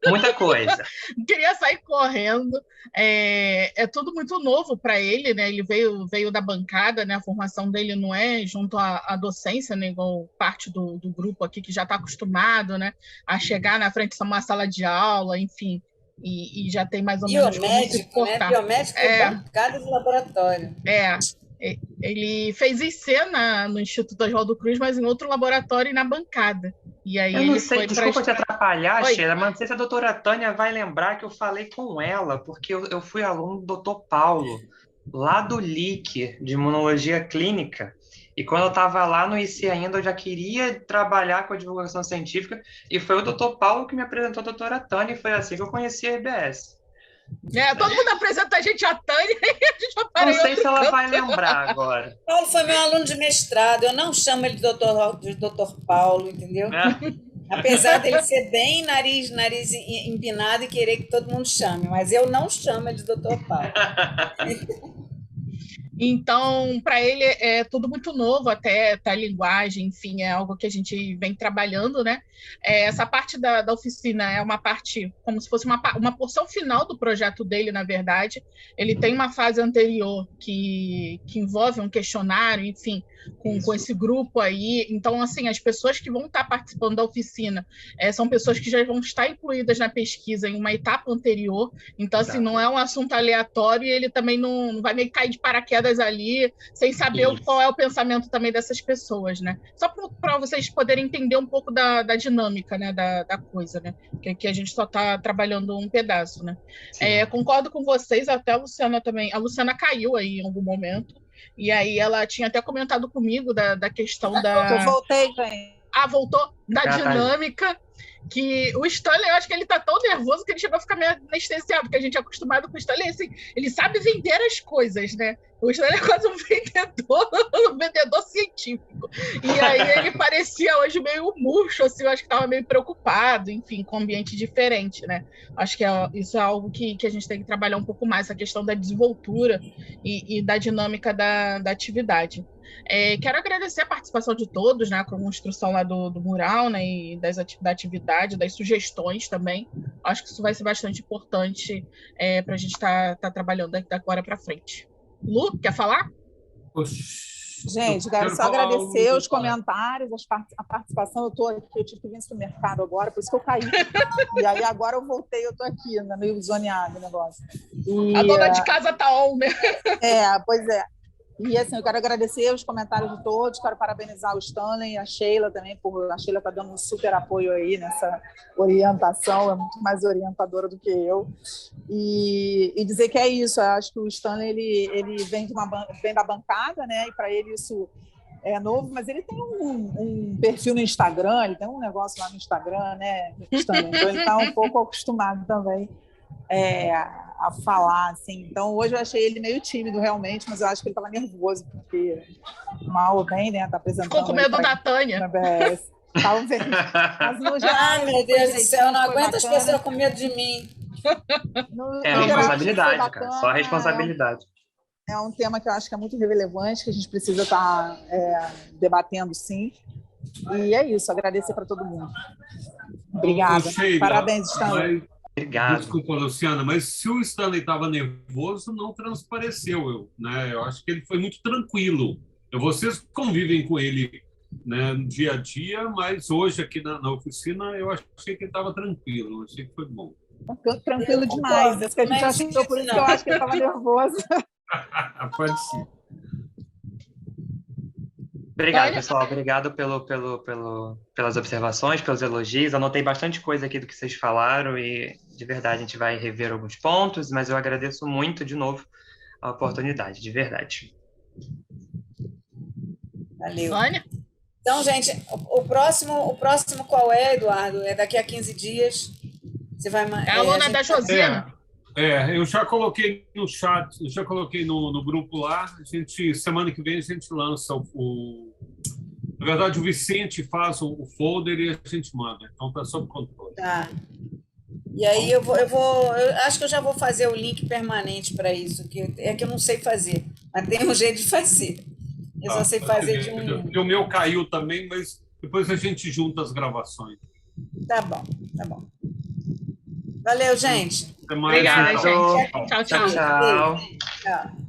Muita coisa. Queria sair correndo. É tudo muito novo para ele, né? Ele veio da bancada, né? A formação dele não é junto à docência, né? Igual parte do grupo aqui que já está acostumado, né? A chegar na frente de uma sala de aula, enfim. E já tem mais ou menos como se portar. Biomédico, bancada de laboratório. Ele fez IC no Instituto Oswaldo Cruz, mas em outro laboratório e na bancada. E aí eu não sei, desculpa te atrapalhar, Sheila, mas não sei se a doutora Tânia vai lembrar que eu falei com ela, porque eu fui aluno do doutor Paulo, lá do LIC, de Imunologia Clínica, e quando eu estava lá no IC ainda, eu já queria trabalhar com a divulgação científica, e foi o doutor Paulo que me apresentou a doutora Tânia, e foi assim que eu conheci a EBS. Todo mundo apresenta a gente a Tânia e a gente aparece. Não sei se ela vai lembrar agora. Paulo foi meu aluno de mestrado, eu não chamo ele de doutor Paulo, entendeu? Apesar dele ser bem nariz empinado e querer que todo mundo chame, mas eu não chamo ele de Dr. Paulo. Então, para ele é tudo muito novo, até a linguagem, enfim, é algo que a gente vem trabalhando, né? Essa parte da oficina é uma parte, como se fosse uma porção final do projeto dele, na verdade. Ele tem uma fase anterior que envolve um questionário, enfim, com esse grupo aí. Então, assim, as pessoas que vão estar participando da oficina são pessoas que já vão estar incluídas na pesquisa em uma etapa anterior. Então, assim, não é um assunto aleatório e ele também não vai meio que cair de paraquedas ali, sem saber qual é o pensamento também dessas pessoas, né? Só para vocês poderem entender um pouco da dinâmica, né, da coisa, né? Que a gente só está trabalhando um pedaço, né? Concordo com vocês, até a Luciana também. A Luciana caiu aí em algum momento, e aí ela tinha até comentado comigo da questão da... Eu voltei, gente. Voltou? Da dinâmica... Que o Stanley, eu acho que ele tá tão nervoso que ele chegou a ficar meio anestesiado, porque a gente é acostumado com o Stanley, assim, ele sabe vender as coisas, né? O Stanley é quase um vendedor científico. E aí ele parecia hoje meio murcho, assim, eu acho que estava meio preocupado, enfim, com um ambiente diferente, né? Acho que isso é algo que a gente tem que trabalhar um pouco mais, a questão da desenvoltura e da dinâmica da atividade. Quero agradecer a participação de todos, né, com a construção lá do mural, né, e da atividade, das sugestões também. Acho que isso vai ser bastante importante para a gente estar trabalhando daqui agora para frente. Lu, quer falar? Gente, quero só agradecer os comentários, a participação. Eu estou aqui, eu tive que vir no supermercado agora, por isso que eu caí. E aí agora eu voltei, eu estou aqui, meio zoneado o negócio. A dona de casa tá on, né? Pois é. E assim, eu quero agradecer os comentários de todos, quero parabenizar o Stanley e a Sheila também, a Sheila está dando um super apoio aí nessa orientação, é muito mais orientadora do que eu. E dizer que é isso, eu acho que o Stanley ele vem da bancada, né? E para ele isso é novo, mas ele tem um perfil no Instagram, ele tem um negócio lá no Instagram, né, Stanley? Então ele está um pouco acostumado também a falar, assim. Então, hoje eu achei ele meio tímido, realmente, mas eu acho que ele estava nervoso, porque mal ou bem, né, tá apresentando... Ficou com medo da Tânia. Talvez. Mas, no geral, ai, meu Deus do céu, eu não aguento as pessoas com medo de mim. Responsabilidade, cara. Só responsabilidade. É um tema que eu acho que é muito relevante, que a gente precisa estar debatendo, sim. E é isso, agradecer para todo mundo. Obrigada. Parabéns, Stanley. Obrigado. Desculpa, Luciana, mas se o Stanley estava nervoso, não transpareceu, né? Eu acho que ele foi muito tranquilo. Vocês convivem com ele, né, no dia a dia, mas hoje aqui na oficina eu achei que ele estava tranquilo, achei que foi bom. Tranquilo demais, isso que a gente achou, por isso que eu acho que ele estava nervoso. Pode ser. Obrigado, pessoal. Obrigado pelas observações, pelos elogios. Anotei bastante coisa aqui do que vocês falaram e, de verdade, a gente vai rever alguns pontos, mas eu agradeço muito, de novo, a oportunidade, de verdade. Valeu. Então, gente, o próximo qual é, Eduardo? É daqui a 15 dias. Você vai... É a aluna da Josina. Eu já coloquei no chat, já coloquei no grupo lá. Semana que vem a gente lança na verdade, o Vicente faz o folder e a gente manda. Então está sob controle. Tá. E aí eu acho que eu já vou fazer o link permanente para isso, que eu não sei fazer, mas tem um jeito de fazer. Eu só sei fazer de um. O meu caiu também, mas depois a gente junta as gravações. Tá bom. Valeu, gente. Até mais. Obrigada, gente. Tchau. Tchau.